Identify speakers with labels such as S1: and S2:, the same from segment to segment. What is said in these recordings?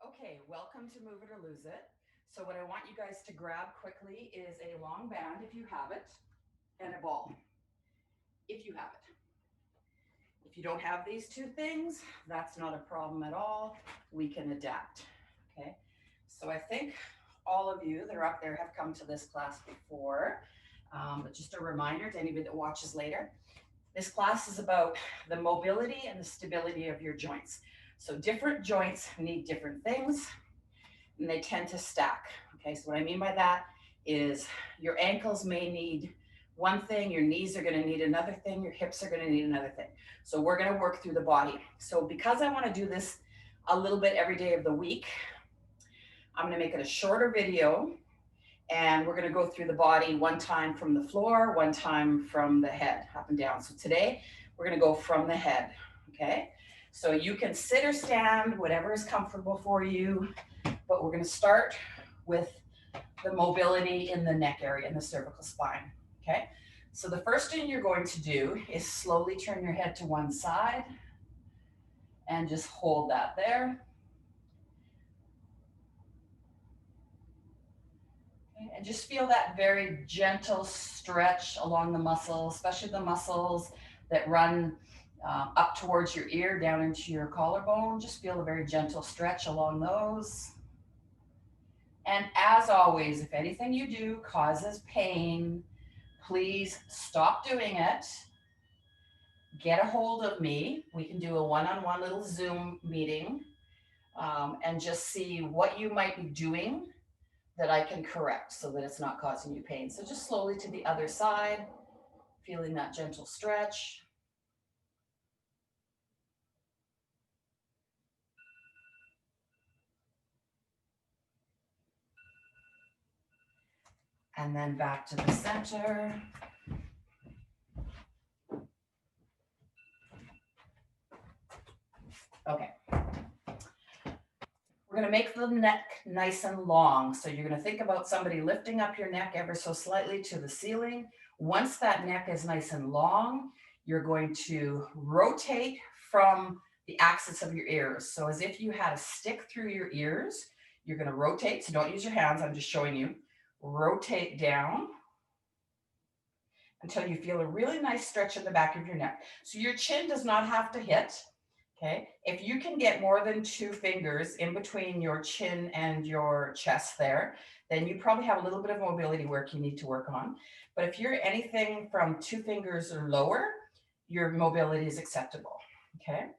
S1: Okay, welcome to Move It or Lose It. So what I want you guys to grab quickly is a long band if you have it, and a ball if you have it. If you don't have these two things, that's not a problem at all. We can adapt. Okay, so I think all of you that are up there have come to this class before. But just a reminder to anybody that watches later, this class is about the mobility and the stability of your joints. So different joints need different things, and they tend to stack. Okay, so what I mean by that is your ankles may need one thing, your knees are going to need another thing, your hips are going to need another thing. So we're going to work through the body. So because I want to do this a little bit every day of the week, I'm going to make it a shorter video, and we're going to go through the body one time from the floor, one time from the head, up and down. So today we're going to go from the head. Okay, so you can sit or stand, whatever is comfortable for you, but we're going to start with the mobility in the neck area, in the cervical spine. Okay, so the first thing you're going to do is slowly turn your head to one side and just hold that there. Okay, and just feel that very gentle stretch along the muscles, especially the muscles that run up towards your ear, down into your collarbone. Just feel a very gentle stretch along those. And as always, if anything you do causes pain, please stop doing it. Get a hold of me. We can do a one-on-one little Zoom meeting, and just see what you might be doing that I can correct so that it's not causing you pain. So just slowly to the other side, feeling that gentle stretch. And then back to the center. Okay. We're going to make the neck nice and long. So you're going to think about somebody lifting up your neck ever so slightly to the ceiling. Once that neck is nice and long, you're going to rotate from the axis of your ears. So as if you had a stick through your ears, you're going to rotate. So don't use your hands. I'm just showing you. Rotate down until you feel a really nice stretch in the back of your neck. So your chin does not have to hit. Okay, if you can get more than 2 fingers in between your chin and your chest there, then you probably have a little bit of mobility work you need to work on. But if you're anything from 2 fingers or lower, your mobility is acceptable. Okay,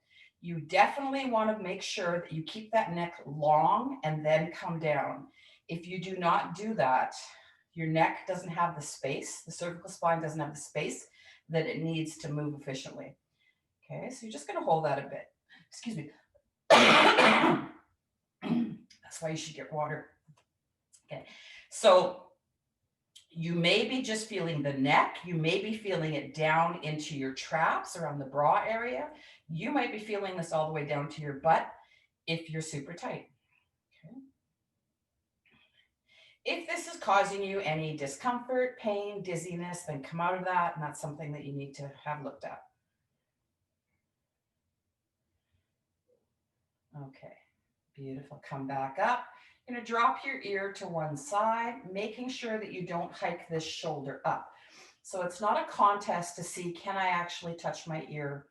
S1: you definitely want to make sure that you keep that neck long and then come down. If you do not do that, your neck doesn't have the space, the cervical spine doesn't have the space that it needs to move efficiently. Okay, so you're just going to hold that a bit. Excuse me. That's why you should get water. Okay, so you may be just feeling the neck. You may be feeling it down into your traps around the bra area. You might be feeling this all the way down to your butt if you're super tight. Okay. If this is causing you any discomfort, pain, dizziness, then come out of that, and that's something that you need to have looked at. Okay, beautiful. Come back up. You're going to drop your ear to one side, making sure that you don't hike this shoulder up. So it's not a contest to see, can I actually touch my ear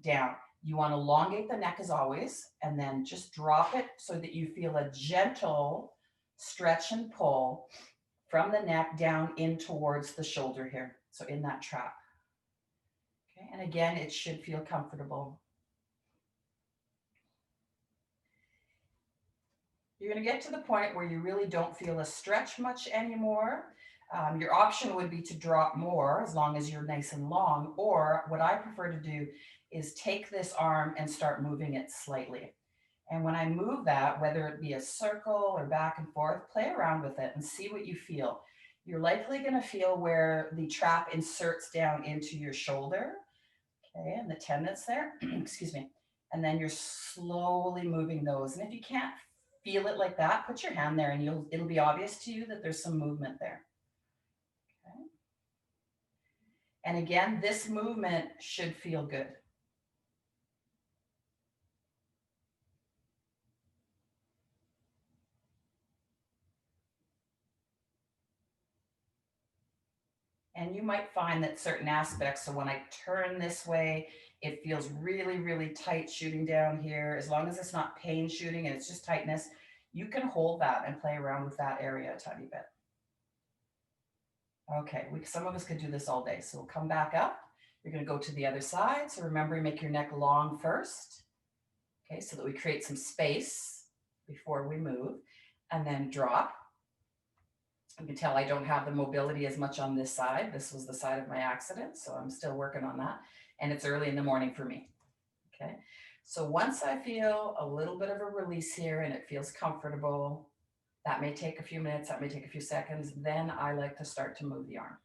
S1: down? You want to elongate the neck as always, and then just drop it so that you feel a gentle stretch and pull from the neck down in towards the shoulder here. So in that trap. Okay, and again, it should feel comfortable. You're going to get to the point where you really don't feel a stretch much anymore. Your option would be to drop more as long as you're nice and long, or what I prefer to do is take this arm and start moving it slightly. And when I move that, whether it be a circle or back and forth, play around with it and see what you feel. You're likely going to feel where the trap inserts down into your shoulder, okay, and the tendons there, excuse me. And then you're slowly moving those. And if you can't feel it like that, put your hand there and it'll be obvious to you that there's some movement there. Okay. And again, this movement should feel good. And you might find that certain aspects, so when I turn this way, it feels really, really tight shooting down here. As long as it's not pain shooting and it's just tightness, you can hold that and play around with that area a tiny bit. Okay, some of us could do this all day. So we'll come back up. You're going to go to the other side. So remember, make your neck long first. Okay, so that we create some space before we move. And then drop. You can tell I don't have the mobility as much on this side. This was the side of my accident, so I'm still working on that. And it's early in the morning for me. Okay, so once I feel a little bit of a release here and it feels comfortable, that may take a few minutes, that may take a few seconds, then I like to start to move the arm.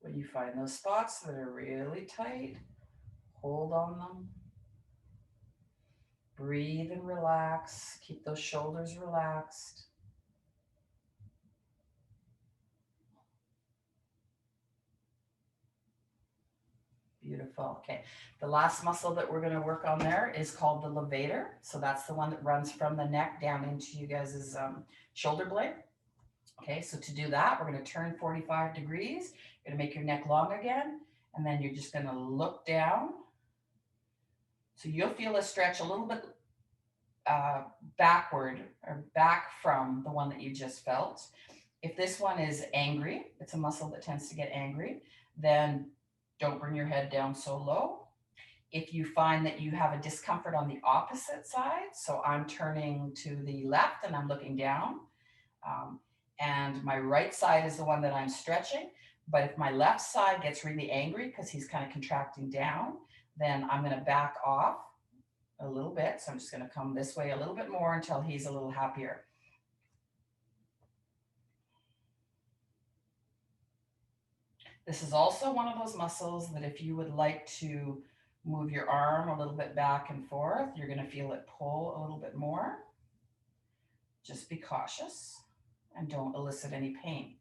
S1: When you find those spots that are really tight, hold on them. Breathe and relax. Keep those shoulders relaxed. Beautiful. Okay. The last muscle that we're going to work on there is called the levator. So that's the one that runs from the neck down into you guys' shoulder blade. Okay. So to do that, we're going to turn 45 degrees. You're going to make your neck long again. And then you're just going to look down. So you'll feel a stretch a little bit backward or back from the one that you just felt. If this one is angry, it's a muscle that tends to get angry, then don't bring your head down so low. If you find that you have a discomfort on the opposite side, so I'm turning to the left and I'm looking down, and my right side is the one that I'm stretching, but if my left side gets really angry because he's kind of contracting down, then I'm going to back off a little bit. So I'm just going to come this way a little bit more until he's a little happier. This is also one of those muscles that if you would like to move your arm a little bit back and forth, you're going to feel it pull a little bit more. Just be cautious and don't elicit any pain.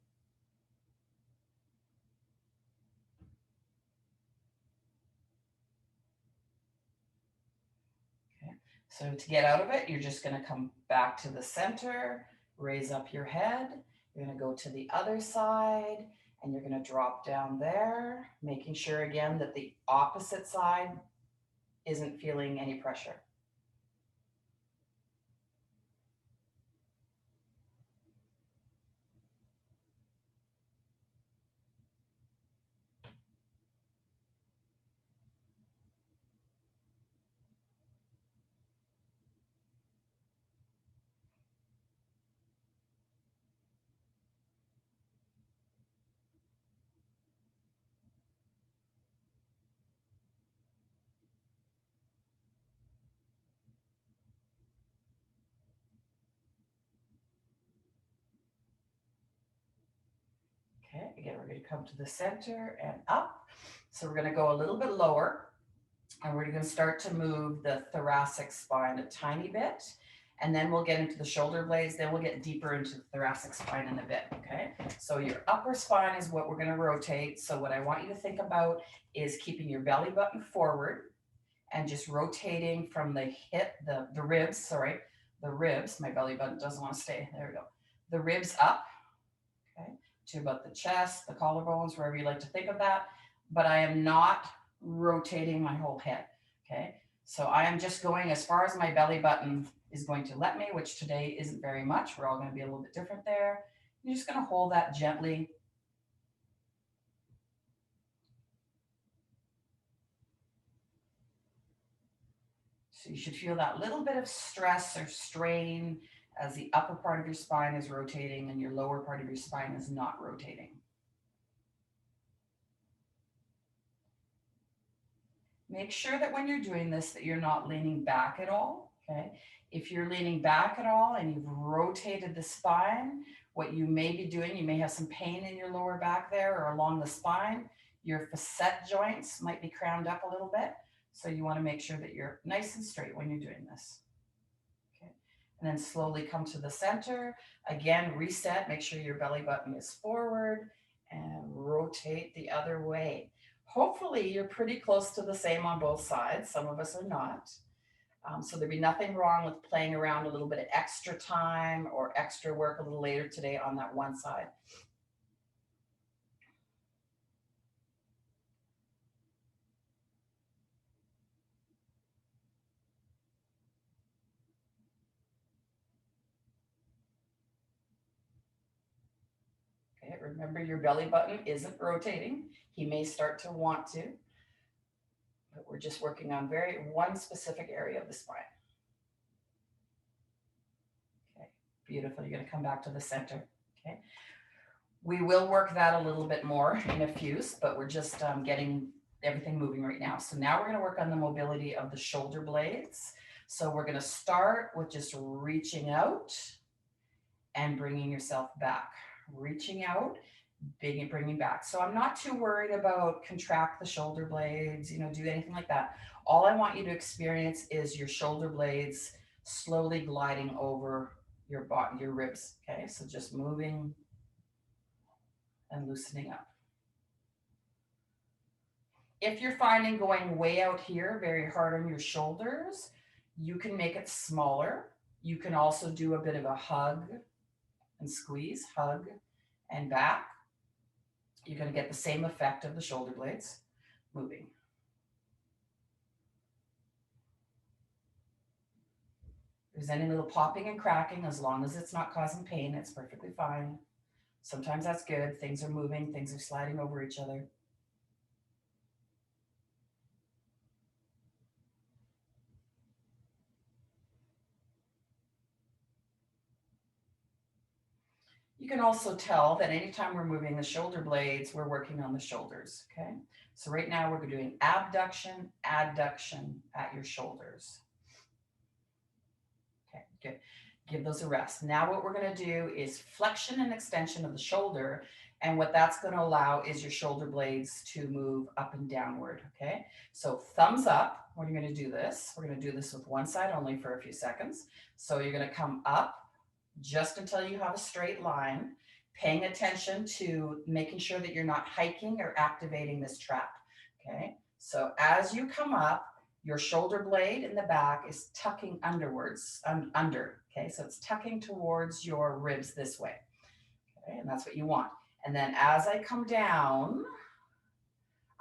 S1: Okay. So to get out of it, you're just going to come back to the center, raise up your head. You're going to go to the other side and you're going to drop down there, making sure again that the opposite side isn't feeling any pressure. Okay, again, we're going to come to the center and up. So we're going to go a little bit lower and we're going to start to move the thoracic spine a tiny bit. And then we'll get into the shoulder blades. Then we'll get deeper into the thoracic spine in a bit. Okay. So your upper spine is what we're going to rotate. So what I want you to think about is keeping your belly button forward and just rotating from the hip, the ribs, the ribs. My belly button doesn't want to stay. There we go. The ribs up. Okay. To about the chest, the collarbones, wherever you like to think of that. But I am not rotating my whole head. Okay. So I am just going as far as my belly button is going to let me, which today isn't very much. We're all going to be a little bit different there. You're just going to hold that gently. So you should feel that little bit of stress or strain as the upper part of your spine is rotating and your lower part of your spine is not rotating. Make sure that when you're doing this, that you're not leaning back at all. Okay. If you're leaning back at all and you've rotated the spine, what you may be doing, you may have some pain in your lower back there or along the spine. Your facet joints might be crammed up a little bit. So you want to make sure that you're nice and straight when you're doing this. Okay. And then slowly come to the center. Again, reset, make sure your belly button is forward and rotate the other way. Hopefully you're pretty close to the same on both sides. Some of us are not. So there'd be nothing wrong with playing around a little bit of extra time or extra work a little later today on that one side. Okay, remember your belly button isn't rotating. He may start to want to, but we're just working on one specific area of the spine. Okay, beautiful. You're going to come back to the center. Okay. We will work that a little bit more in a fuse, but we're just getting everything moving right now. So now we're going to work on the mobility of the shoulder blades. So we're going to start with just reaching out and bringing yourself back. Reaching out, bringing back. So I'm not too worried about contract the shoulder blades, do anything like that. All I want you to experience is your shoulder blades slowly gliding over your body, your ribs. Okay, so just moving and loosening up. If you're finding going way out here very hard on your shoulders, you can make it smaller. You can also do a bit of a hug and squeeze, hug and back. You're going to get the same effect of the shoulder blades moving. If there's any little popping and cracking, as long as it's not causing pain, it's perfectly fine. Sometimes that's good. Things are moving, things are sliding over each other. You can also tell that anytime we're moving the shoulder blades, we're working on the shoulders, okay? So right now we're doing abduction, adduction at your shoulders. Okay, good. Give those a rest. Now what we're going to do is flexion and extension of the shoulder, and what that's going to allow is your shoulder blades to move up and downward, okay? So thumbs up, we're going to do this. We're going to do this with one side only for a few seconds. So you're going to come up just until you have a straight line, paying attention to making sure that you're not hiking or activating this trap, okay? So as you come up, your shoulder blade in the back is tucking underwards, under, okay? So it's tucking towards your ribs this way, okay? And that's what you want. And then as I come down,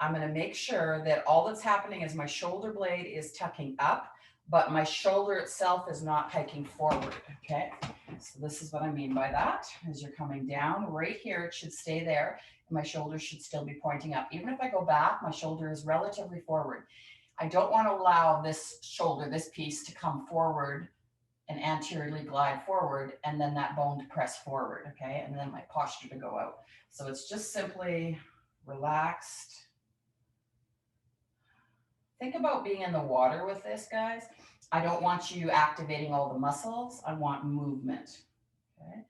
S1: I'm going to make sure that all that's happening is my shoulder blade is tucking up, but my shoulder itself is not hiking forward, okay? So this is what I mean by that. As you're coming down right here, it should stay there, and my shoulder should still be pointing up. Even if I go back, my shoulder is relatively forward. I don't want to allow this shoulder, this piece, to come forward and anteriorly glide forward, and then that bone to press forward, okay? And then my posture to go out. So it's just simply relaxed. Think about being in the water with this, guys. I don't want you activating all the muscles. I want movement, okay?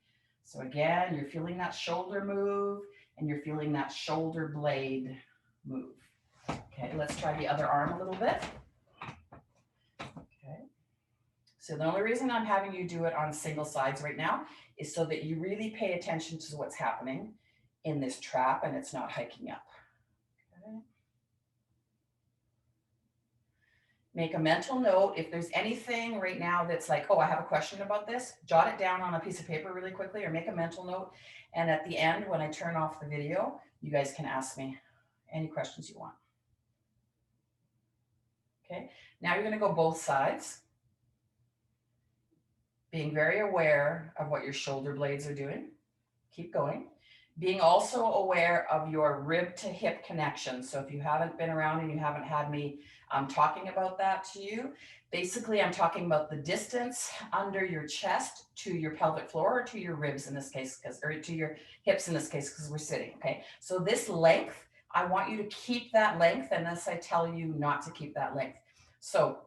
S1: So again, you're feeling that shoulder move, and you're feeling that shoulder blade move. Okay, let's try the other arm a little bit. Okay. So the only reason I'm having you do it on single sides right now is so that you really pay attention to what's happening in this trap and it's not hiking up. Okay. Make a mental note. If there's anything right now that's like, oh, I have a question about this, jot it down on a piece of paper really quickly or make a mental note. And at the end, when I turn off the video, you guys can ask me any questions you want. Okay, now you're going to go both sides, being very aware of what your shoulder blades are doing. Keep going. Being also aware of your rib to hip connection. So if you haven't been around and you haven't had me talking about that to you, basically I'm talking about the distance under your chest to your pelvic floor, or to your ribs in this case, or to your hips in this case, because we're sitting, okay? So this length, I want you to keep that length unless I tell you not to keep that length. So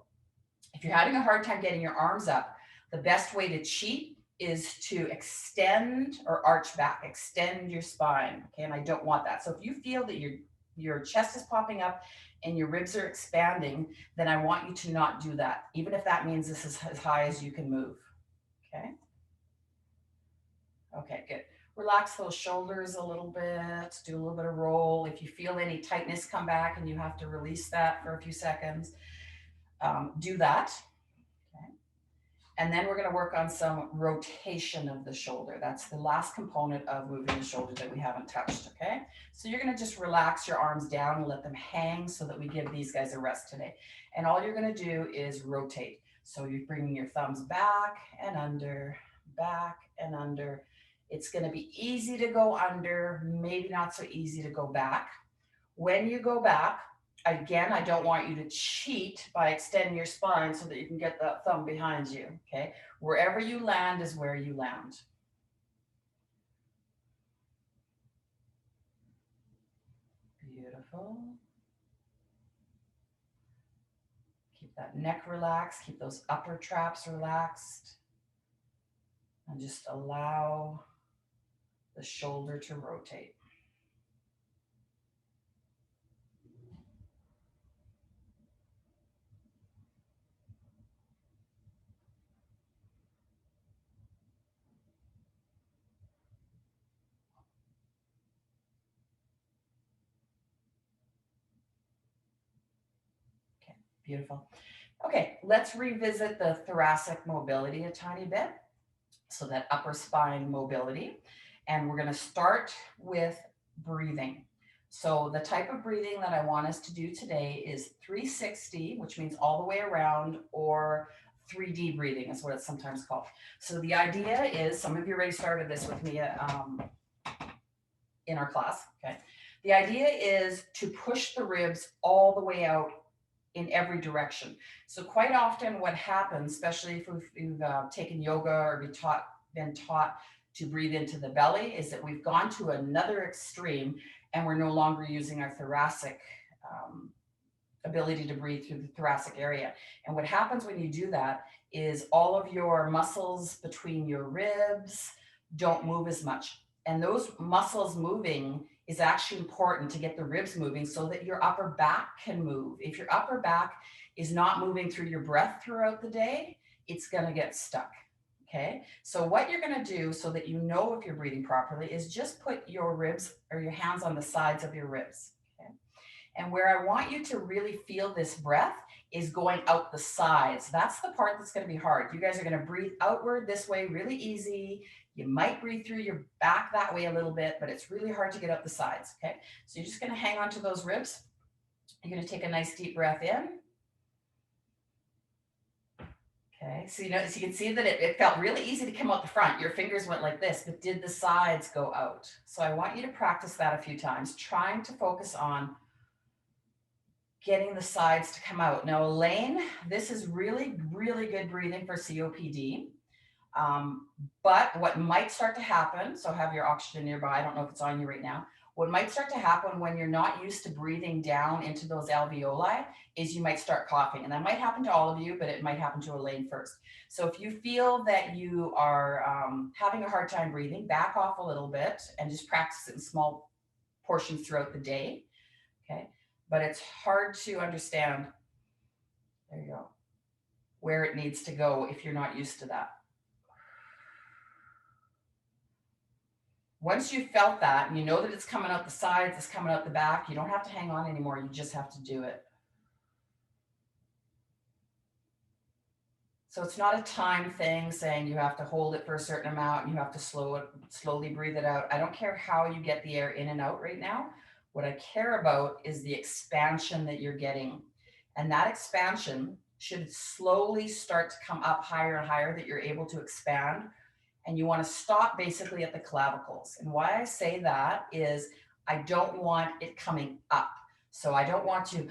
S1: If you're having a hard time getting your arms up, the best way to cheat is to extend or arch back, extend your spine. Okay, and I don't want that. So if you feel that your chest is popping up and your ribs are expanding, then I want you to not do that, even if that means this is as high as you can move. Okay. Okay, good. Relax those shoulders a little bit, do a little bit of roll. If you feel any tightness come back and you have to release that for a few seconds, do that. Okay. And then we're going to work on some rotation of the shoulder. That's the last component of moving the shoulder that we haven't touched, okay? So you're going to just relax your arms down and let them hang so that we give these guys a rest today. And all you're going to do is rotate. So you're bringing your thumbs back and under, back and under. It's going to be easy to go under, maybe not so easy to go back. When you go back, again, I don't want you to cheat by extending your spine so that you can get that thumb behind you, okay? Wherever you land is where you land. Beautiful. Keep that neck relaxed, keep those upper traps relaxed, and just allow the shoulder to rotate. Okay, beautiful. Okay, let's revisit the thoracic mobility a tiny bit. So that upper spine mobility. And we're going to start with breathing. So the type of breathing that I want us to do today is 360, which means all the way around, or 3D breathing is what it's sometimes called. So the idea is, some of you already started this with me in our class, okay? The idea is to push the ribs all the way out in every direction. So quite often what happens, especially if you've taken yoga or been taught to breathe into the belly, is that we've gone to another extreme and we're no longer using our thoracic ability to breathe through the thoracic area. And what happens when you do that is all of your muscles between your ribs don't move as much. And those muscles moving is actually important to get the ribs moving so that your upper back can move. If your upper back is not moving through your breath throughout the day, it's going to get stuck. Okay. So what you're going to do so that you know if you're breathing properly is just put your ribs or your hands on the sides of your ribs. Okay. And where I want you to really feel this breath is going out the sides. That's the part that's going to be hard. You guys are going to breathe outward this way really easy. You might breathe through your back that way a little bit, but it's really hard to get up the sides, okay? So you're just gonna hang on to those ribs. You're gonna take a nice deep breath in. Okay, so you can see that it felt really easy to come out the front. Your fingers went like this, but did the sides go out? So I want you to practice that a few times, trying to focus on getting the sides to come out. Now, Elaine, this is really, really good breathing for COPD. But what might start to happen, so have your oxygen nearby, I don't know if it's on you right now. What might start to happen when you're not used to breathing down into those alveoli is you might start coughing. And that might happen to all of you, but it might happen to Elaine first. So if you feel that you are having a hard time breathing, back off a little bit and just practice it in small portions throughout the day. Okay. But it's hard to understand, there you go, where it needs to go if you're not used to that. Once you've felt that and you know that it's coming out the sides, it's coming out the back, you don't have to hang on anymore. You just have to do it. So it's not a time thing saying you have to hold it for a certain amount and you have to slowly breathe it out. I don't care how you get the air in and out right now. What I care about is the expansion that you're getting. And that expansion should slowly start to come up higher and higher, that you're able to expand. And you want to stop basically at the clavicles. And why I say that is I don't want it coming up. So I don't want to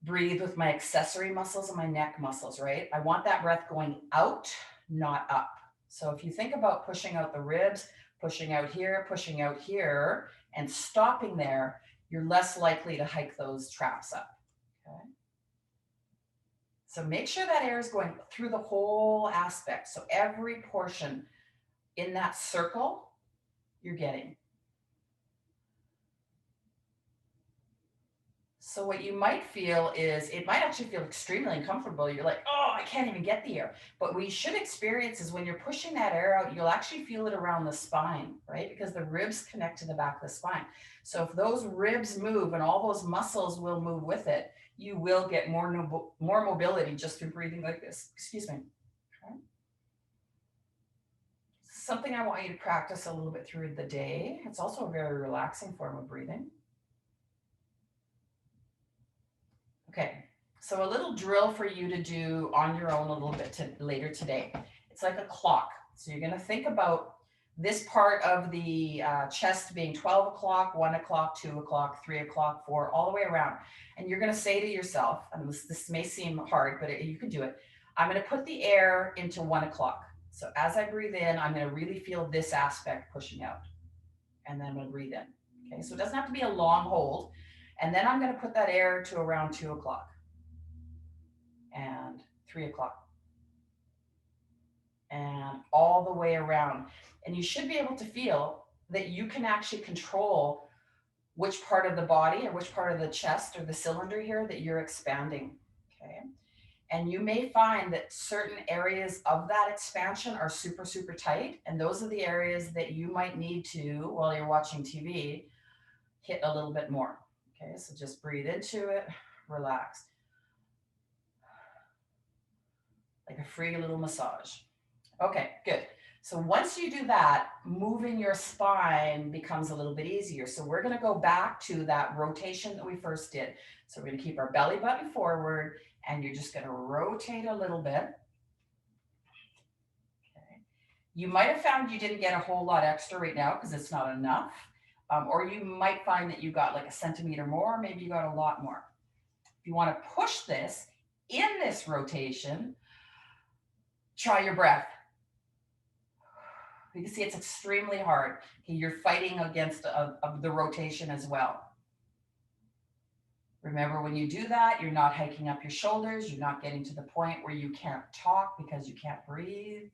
S1: breathe with my accessory muscles and my neck muscles, right? I want that breath going out, not up. So if you think about pushing out the ribs, pushing out here, and stopping there, you're less likely to hike those traps up. Okay. So make sure that air is going through the whole aspect. So every portion in that circle you're getting. So what you might feel is, it might actually feel extremely uncomfortable. You're like, oh, I can't even get the air. But what you should experience is when you're pushing that air out, you'll actually feel it around the spine, right? Because the ribs connect to the back of the spine. So if those ribs move and all those muscles will move with it, you will get more mobility just through breathing like this. Excuse me. Okay. Something I want you to practice a little bit through the day. It's also a very relaxing form of breathing. Okay, so a little drill for you to do on your own a little bit later today. It's like a clock. So you're going to think about this part of the chest being 12 o'clock, 1 o'clock, 2 o'clock, 3 o'clock, 4, all the way around. And you're going to say to yourself, and this may seem hard, but you can do it. I'm going to put the air into 1 o'clock. So as I breathe in, I'm going to really feel this aspect pushing out. And then I'm going to breathe in. Okay, so it doesn't have to be a long hold. And then I'm going to put that air to around 2 o'clock and 3 o'clock and all the way around. And you should be able to feel that you can actually control which part of the body or which part of the chest or the cylinder here that you're expanding. Okay. And you may find that certain areas of that expansion are super, super tight. And those are the areas that you might need to, while you're watching TV, hit a little bit more. Okay, so just breathe into it, relax. Like a free little massage. Okay, good. So once you do that, moving your spine becomes a little bit easier. So we're going to go back to that rotation that we first did. So we're going to keep our belly button forward, and you're just going to rotate a little bit. Okay. You might have found you didn't get a whole lot extra right now because it's not enough. Or you might find that you got like a centimeter more, maybe you got a lot more. If you want to push this in this rotation, try your breath. You can see it's extremely hard. Okay, you're fighting against the rotation as well. Remember, when you do that, you're not hiking up your shoulders. You're not getting to the point where you can't talk because you can't breathe.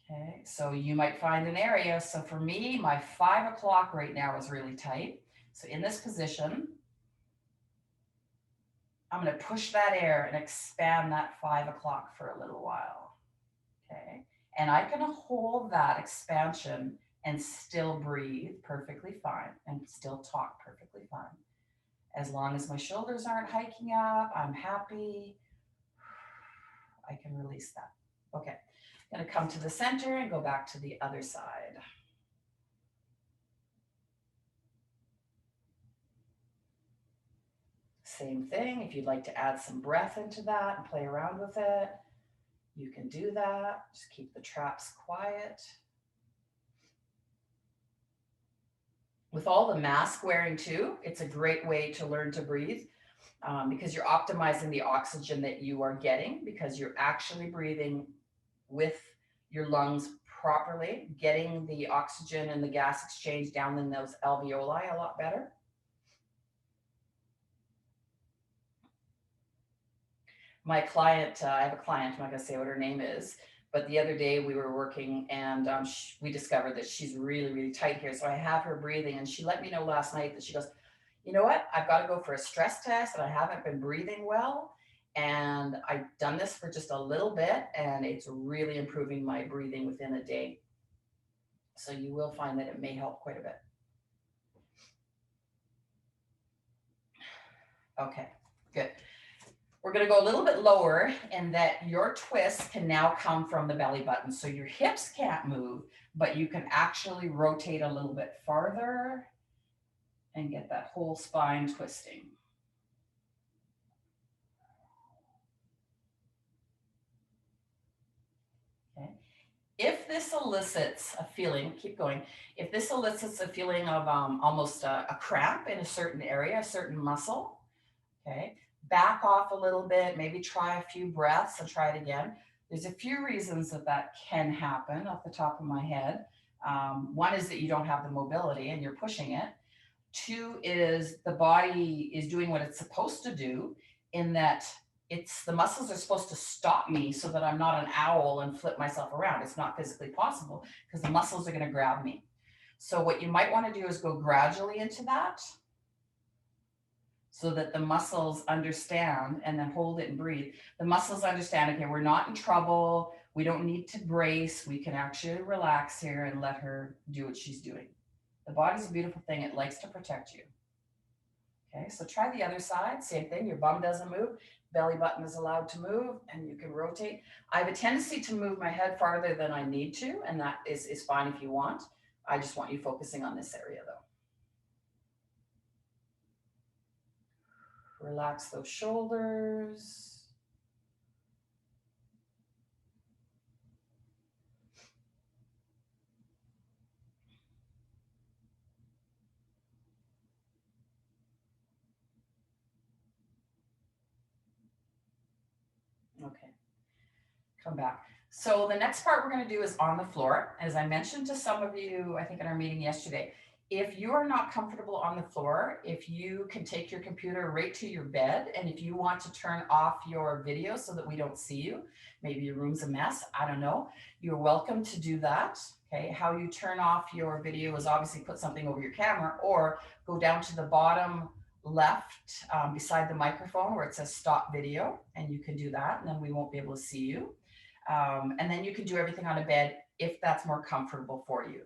S1: Okay, so you might find an area. So for me, my 5 o'clock right now is really tight. So in this position, I'm going to push that air and expand that 5 o'clock for a little while. Okay, and I can hold that expansion and still breathe perfectly fine and still talk perfectly fine. As long as my shoulders aren't hiking up, I'm happy. I can release that. Okay. I'm going to come to the center and go back to the other side. Same thing. If you'd like to add some breath into that and play around with it, you can do that. Just keep the traps quiet. With all the mask wearing too, it's a great way to learn to breathe because you're optimizing the oxygen that you are getting, because you're actually breathing with your lungs properly, getting the oxygen and the gas exchange down in those alveoli a lot better. My client, I have a client, I'm not going to say what her name is, but the other day we were working and we discovered that she's really, really tight here. So I have her breathing, and she let me know last night that she goes, you know what, I've got to go for a stress test and I haven't been breathing well. And I've done this for just a little bit and it's really improving my breathing within a day. So you will find that it may help quite a bit. Okay, good. We're going to go a little bit lower, and that your twist can now come from the belly button. So your hips can't move, but you can actually rotate a little bit farther and get that whole spine twisting. Okay. If this elicits a feeling, keep going. If this elicits a feeling of almost a cramp in a certain area, a certain muscle, okay, back off a little bit, maybe try a few breaths and try it again. There's a few reasons that that can happen off the top of my head. One is that you don't have the mobility and you're pushing it. 2 is the body is doing what it's supposed to do, in that the muscles are supposed to stop me so that I'm not an owl and flip myself around. It's not physically possible because the muscles are going to grab me. So what you might want to do is go gradually into that so that the muscles understand, and then hold it and breathe. The muscles understand, okay, we're not in trouble. We don't need to brace. We can actually relax here and let her do what she's doing. The body's a beautiful thing. It likes to protect you. Okay, so try the other side. Same thing. Your bum doesn't move. Belly button is allowed to move, and you can rotate. I have a tendency to move my head farther than I need to, and that is fine if you want. I just want you focusing on this area though. Relax those shoulders. Okay, come back. So the next part we're going to do is on the floor. As I mentioned to some of you, I think in our meeting yesterday, if you are not comfortable on the floor, if you can take your computer right to your bed, and if you want to turn off your video so that we don't see you, maybe your room's a mess, I don't know, you're welcome to do that. Okay, how you turn off your video is obviously put something over your camera or go down to the bottom left beside the microphone where it says stop video, and you can do that, and then we won't be able to see you. And then you can do everything on a bed if that's more comfortable for you.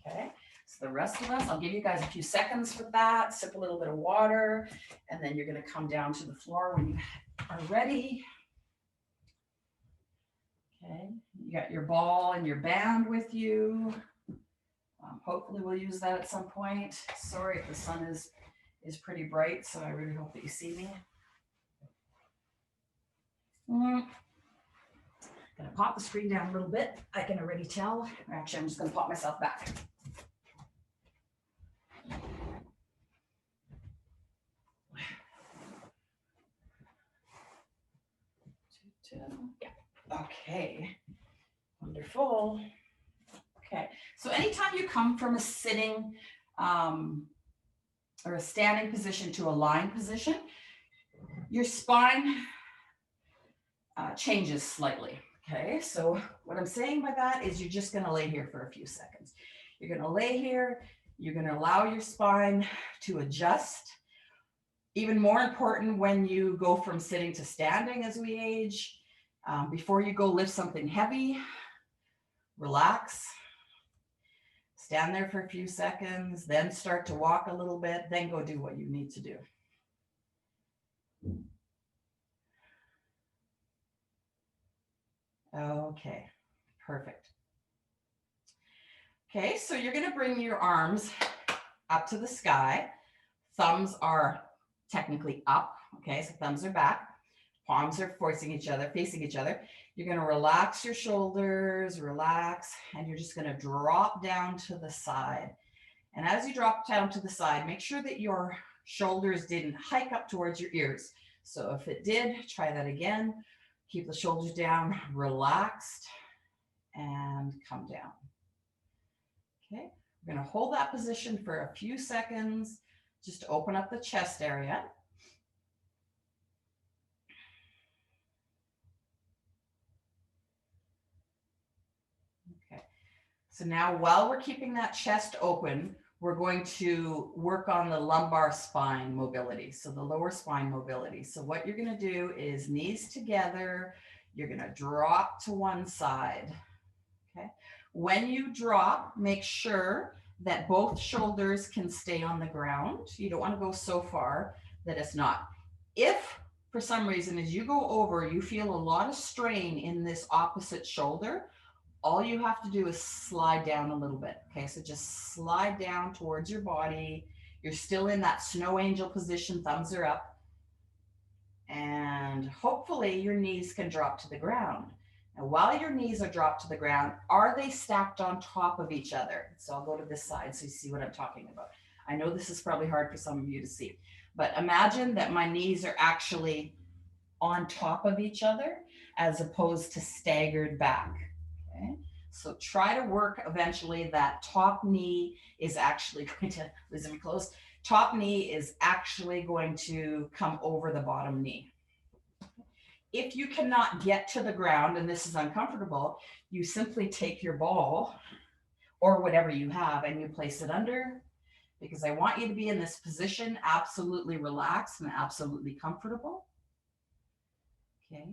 S1: Okay. So the rest of us, I'll give you guys a few seconds for that. Sip a little bit of water, and then you're going to come down to the floor when you are ready. Okay. You got your ball and your band with you. Hopefully we'll use that at some point. Sorry if the sun is pretty bright, so I really hope that you see me. Gonna pop the screen down a little bit. I can already tell. Actually, I'm just gonna pop myself back. Yeah. Okay. Wonderful. Okay. So anytime you come from a sitting or a standing position to a lying position, your spine changes slightly. Okay. So what I'm saying by that is you're just going to lay here for a few seconds. You're going to lay here. You're going to allow your spine to adjust. Even more important when you go from sitting to standing as we age. Before you go lift something heavy, relax. Stand there for a few seconds, then start to walk a little bit, then go do what you need to do. Okay, perfect. Okay, so you're going to bring your arms up to the sky. Thumbs are technically up. Okay, so thumbs are back. Palms are facing each other. You're going to relax your shoulders, relax, and you're just going to drop down to the side. And as you drop down to the side, make sure that your shoulders didn't hike up towards your ears. So if it did, try that again. Keep the shoulders down, relaxed, and come down. Okay, we're going to hold that position for a few seconds, just to open up the chest area. Okay, so now while we're keeping that chest open, we're going to work on the lumbar spine mobility, so the lower spine mobility. So what you're going to do is knees together, you're going to drop to one side. Okay. When you drop, make sure that both shoulders can stay on the ground. You don't want to go so far that it's not. If for some reason as you go over, you feel a lot of strain in this opposite shoulder, all you have to do is slide down a little bit. Okay, so just slide down towards your body. You're still in that snow angel position, thumbs are up. And hopefully your knees can drop to the ground. And while your knees are dropped to the ground, are they stacked on top of each other? So I'll go to this side so you see what I'm talking about. I know this is probably hard for some of you to see, but imagine that my knees are actually on top of each other as opposed to staggered back. Okay, so try to work eventually that top knee is actually going to, listen close, Top knee is actually going to come over the bottom knee. If you cannot get to the ground and this is uncomfortable, you simply take your ball or whatever you have and you place it under, because I want you to be in this position, absolutely relaxed and absolutely comfortable. Okay.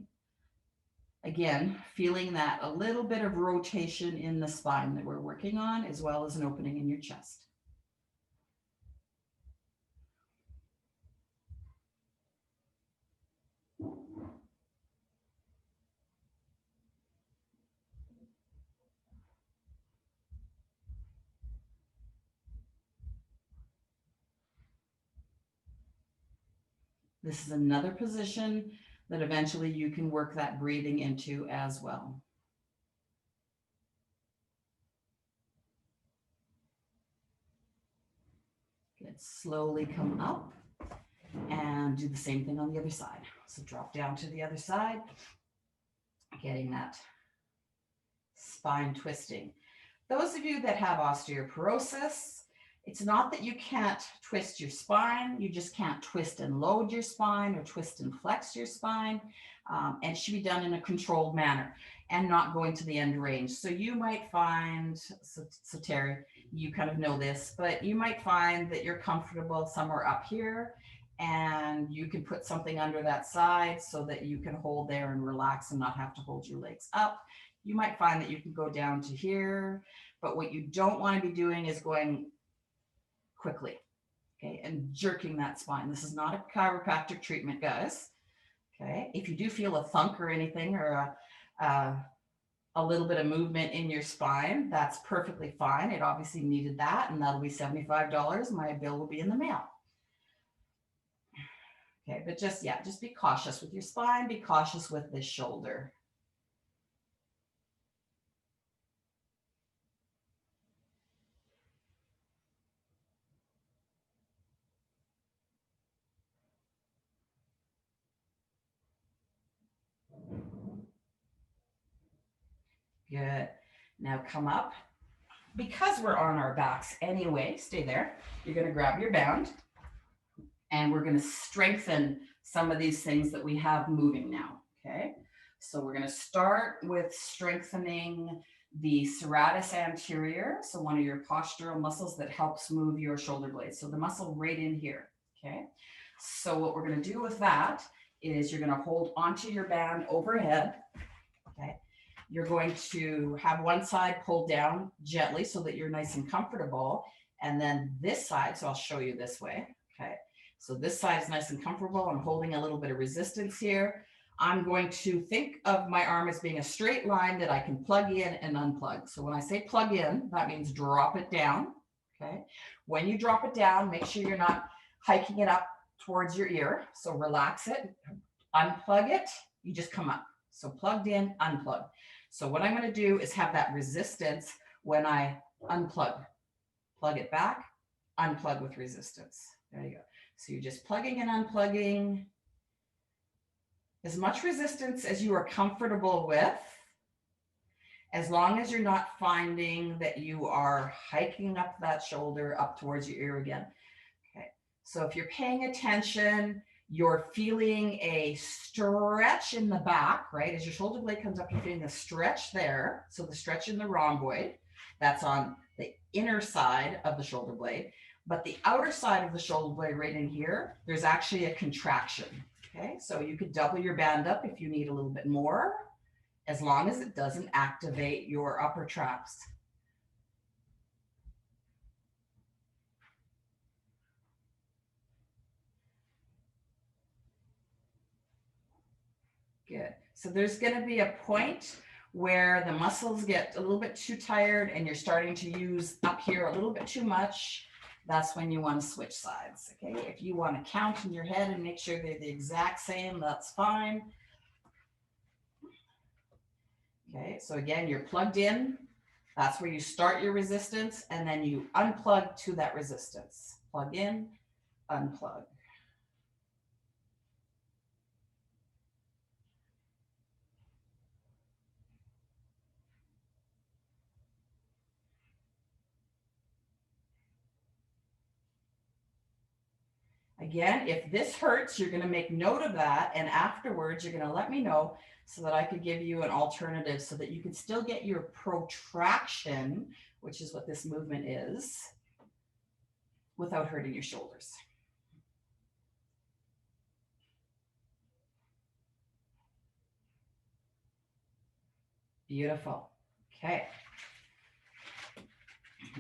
S1: Again, feeling that a little bit of rotation in the spine that we're working on, as well as an opening in your chest. This is another position that eventually you can work that breathing into as well. Good. Slowly come up and do the same thing on the other side. So drop down to the other side, getting that spine twisting. Those of you that have osteoporosis, it's not that you can't twist your spine, you just can't twist and load your spine or twist and flex your spine. And it should be done in a controlled manner and not going to the end range. So you might find, so Terry, you kind of know this, but you might find that you're comfortable somewhere up here and you can put something under that side so that you can hold there and relax and not have to hold your legs up. You might find that you can go down to here, but what you don't want to be doing is going quickly, okay, and jerking that spine. This is not a chiropractic treatment, guys. Okay, if you do feel a thunk or anything or a little bit of movement in your spine, that's perfectly fine. It obviously needed that, and that'll be $75. My bill will be in the mail. Okay, but just be cautious with your spine, be cautious with this shoulder. Good. Now come up. Because we're on our backs anyway, stay there. You're going to grab your band and we're going to strengthen some of these things that we have moving now. Okay. So we're going to start with strengthening the serratus anterior. So one of your postural muscles that helps move your shoulder blades. So the muscle right in here. Okay. So what we're going to do with that is you're going to hold onto your band overhead. Okay. You're going to have one side pulled down gently so that you're nice and comfortable. And then this side, so I'll show you this way. Okay. So this side is nice and comfortable. I'm holding a little bit of resistance here. I'm going to think of my arm as being a straight line that I can plug in and unplug. So when I say plug in, that means drop it down. Okay. When you drop it down, make sure you're not hiking it up towards your ear. So relax it, unplug it, you just come up. So plugged in, unplugged. So what I'm going to do is have that resistance when I unplug, plug it back, unplug with resistance. There you go. So you're just plugging and unplugging as much resistance as you are comfortable with, as long as you're not finding that you are hiking up that shoulder up towards your ear again. Okay. So if you're paying attention, you're feeling a stretch in the back, right? As your shoulder blade comes up, you're feeling a stretch there. So the stretch in the rhomboid, that's on the inner side of the shoulder blade. But the outer side of the shoulder blade right in here, there's actually a contraction. Okay, so you could double your band up if you need a little bit more, as long as it doesn't activate your upper traps. Good. So there's going to be a point where the muscles get a little bit too tired and you're starting to use up here a little bit too much. That's when you want to switch sides. Okay. If you want to count in your head and make sure they're the exact same, that's fine. Okay. So again, you're plugged in. That's where you start your resistance and then you unplug to that resistance. Plug in, unplug. Again, if this hurts, you're going to make note of that. And afterwards, you're going to let me know so that I could give you an alternative so that you can still get your protraction, which is what this movement is, without hurting your shoulders. Beautiful. Okay.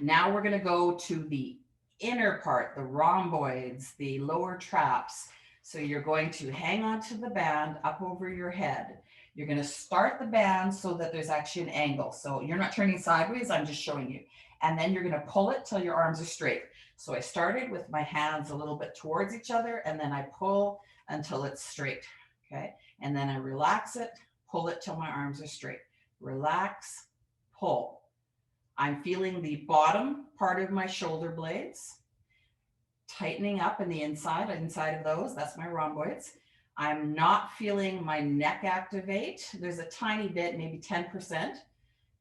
S1: Now we're going to go to the inner part, the rhomboids, the lower traps. So you're going to hang onto the band up over your head. You're going to start the band so that there's actually an angle. So you're not turning sideways, I'm just showing you. And then you're going to pull it till your arms are straight. So I started with my hands a little bit towards each other, and then I pull until it's straight. Okay. And then I relax it, pull it till my arms are straight. Relax, pull. I'm feeling the bottom part of my shoulder blades tightening up in the inside of those. That's my rhomboids. I'm not feeling my neck activate. There's a tiny bit, maybe 10%,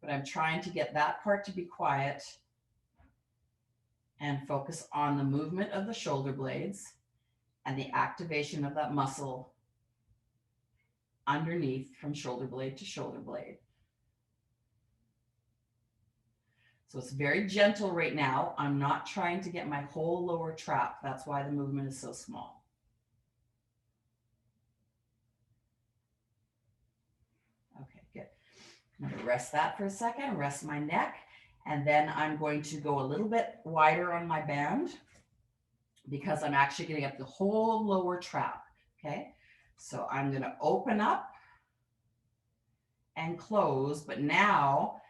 S1: but I'm trying to get that part to be quiet and focus on the movement of the shoulder blades and the activation of that muscle underneath from shoulder blade to shoulder blade. So it's very gentle right now. I'm not trying to get my whole lower trap. That's why the movement is so small. Okay, good. I'm going to rest that for a second, rest my neck, and then I'm going to go a little bit wider on my band because I'm actually going to get the whole lower trap. Okay, so I'm going to open up and close, but now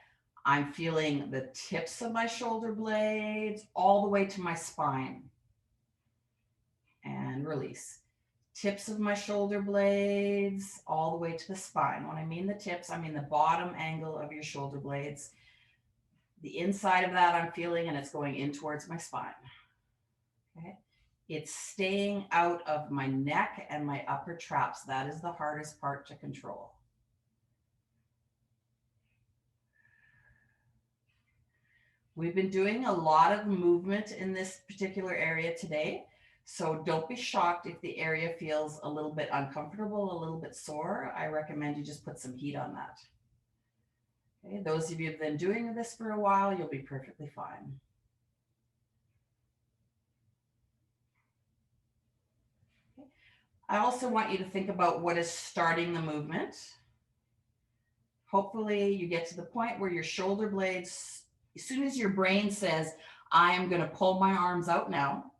S1: I'm feeling the tips of my shoulder blades all the way to my spine. And release. Tips of my shoulder blades all the way to the spine. When I mean the tips, I mean the bottom angle of your shoulder blades. The inside of that I'm feeling, and it's going in towards my spine. Okay. It's staying out of my neck and my upper traps. That is the hardest part to control. We've been doing a lot of movement in this particular area today. So don't be shocked if the area feels a little bit uncomfortable, a little bit sore. I recommend you just put some heat on that. Okay, those of you who've been doing this for a while, you'll be perfectly fine. Okay. I also want you to think about what is starting the movement. Hopefully you get to the point where your shoulder blades, as soon as your brain says, I am going to pull my arms out now,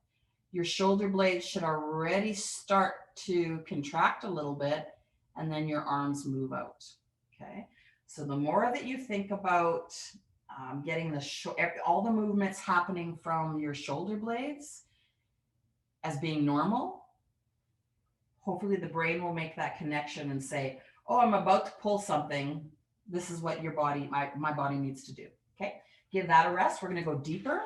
S1: your shoulder blades should already start to contract a little bit, and then your arms move out. Okay. So the more that you think about getting all the movements happening from your shoulder blades as being normal, hopefully the brain will make that connection and say, oh, I'm about to pull something. This is what your body, my body needs to do. Okay. Give that a rest. We're going to go deeper.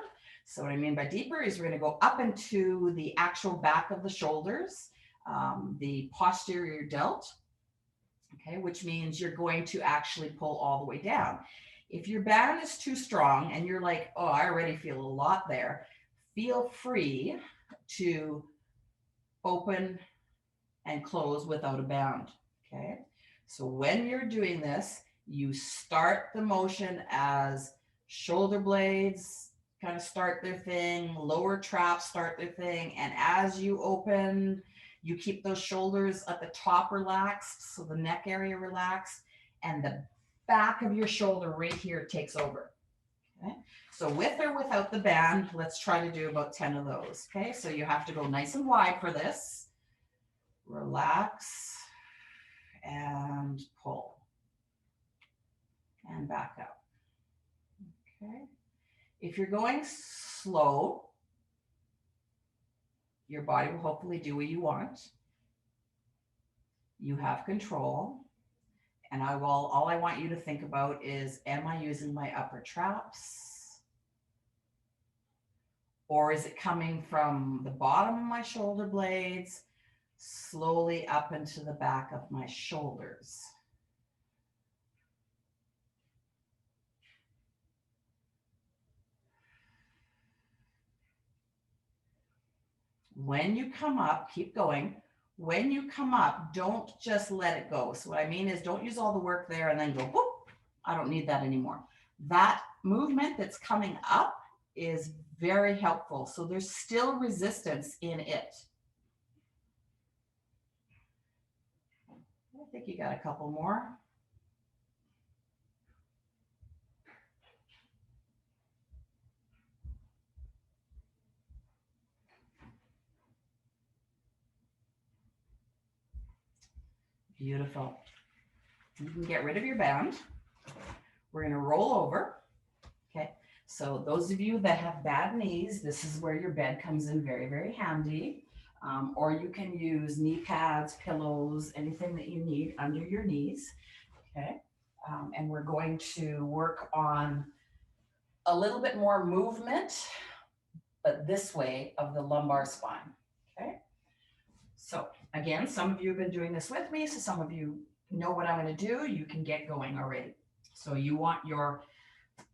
S1: So what I mean by deeper is we're going to go up into the actual back of the shoulders, the posterior delt, okay, which means you're going to actually pull all the way down. If your band is too strong and you're like, oh, I already feel a lot there, feel free to open and close without a band, okay? So when you're doing this, you start the motion as shoulder blades kind of start their thing, lower traps start their thing, and as you open, you keep those shoulders at the top relaxed, so the neck area relaxed, and the back of your shoulder right here takes over. Okay, so with or without the band, let's try to do about 10 of those. Okay, so you have to go nice and wide for this. Relax and pull and back up. Okay. If you're going slow, your body will hopefully do what you want. You have control. And all I want you to think about is, am I using my upper traps? Or is it coming from the bottom of my shoulder blades, slowly up into the back of my shoulders? When you come up, keep going. When you come up, don't just let it go. So what I mean is don't use all the work there and then go, whoop, I don't need that anymore. That movement that's coming up is very helpful. So there's still resistance in it. I think you got a couple more. Beautiful. You can get rid of your band. We're going to roll over. Okay. So those of you that have bad knees, this is where your bed comes in very, very handy. Or you can use knee pads, pillows, anything that you need under your knees. Okay. And we're going to work on a little bit more movement, but this way of the lumbar spine. Okay. So again, some of you have been doing this with me. So some of you know what I'm going to do. You can get going already. So you want your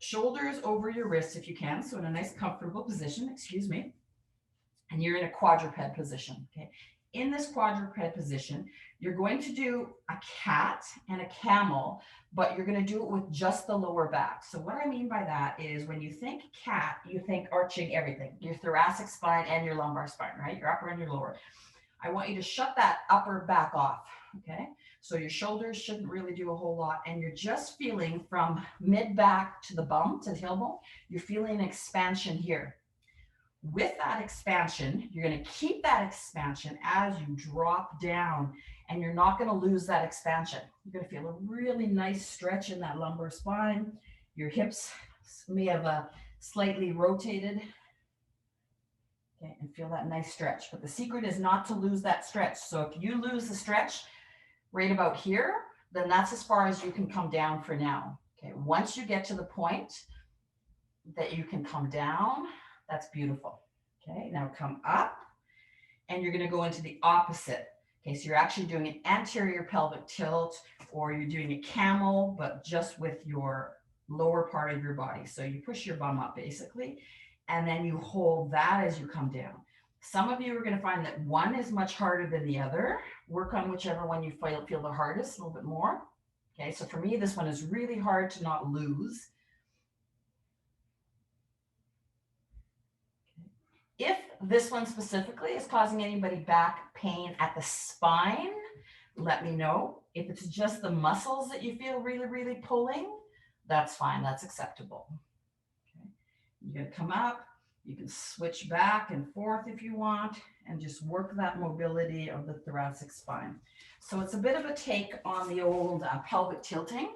S1: shoulders over your wrists if you can. So in a nice comfortable position, excuse me. And you're in a quadruped position. Okay. In this quadruped position, you're going to do a cat and a camel, but you're going to do it with just the lower back. So what I mean by that is when you think cat, you think arching everything, your thoracic spine and your lumbar spine, right? Your upper and your lower. I want you to shut that upper back off. Okay. So your shoulders shouldn't really do a whole lot. And you're just feeling from mid back to the bum, to the tailbone, you're feeling an expansion here. With that expansion, you're going to keep that expansion as you drop down, and you're not going to lose that expansion. You're going to feel a really nice stretch in that lumbar spine. Your hips may have slightly rotated. Okay, and feel that nice stretch. But the secret is not to lose that stretch. So if you lose the stretch right about here, then that's as far as you can come down for now. Okay, once you get to the point that you can come down, that's beautiful. Okay, now come up, and you're going to go into the opposite. Okay, so you're actually doing an anterior pelvic tilt, or you're doing a camel, but just with your lower part of your body. So you push your bum up basically, and then you hold that as you come down. Some of you are going to find that one is much harder than the other. Work on whichever one you feel the hardest a little bit more. Okay, so for me, this one is really hard to not lose. If this one specifically is causing anybody back pain at the spine, let me know. If it's just the muscles that you feel really, really pulling, that's fine. That's acceptable. Okay. You're going to come up. You can switch back and forth if you want, and just work that mobility of the thoracic spine. So it's a bit of a take on the old pelvic tilting,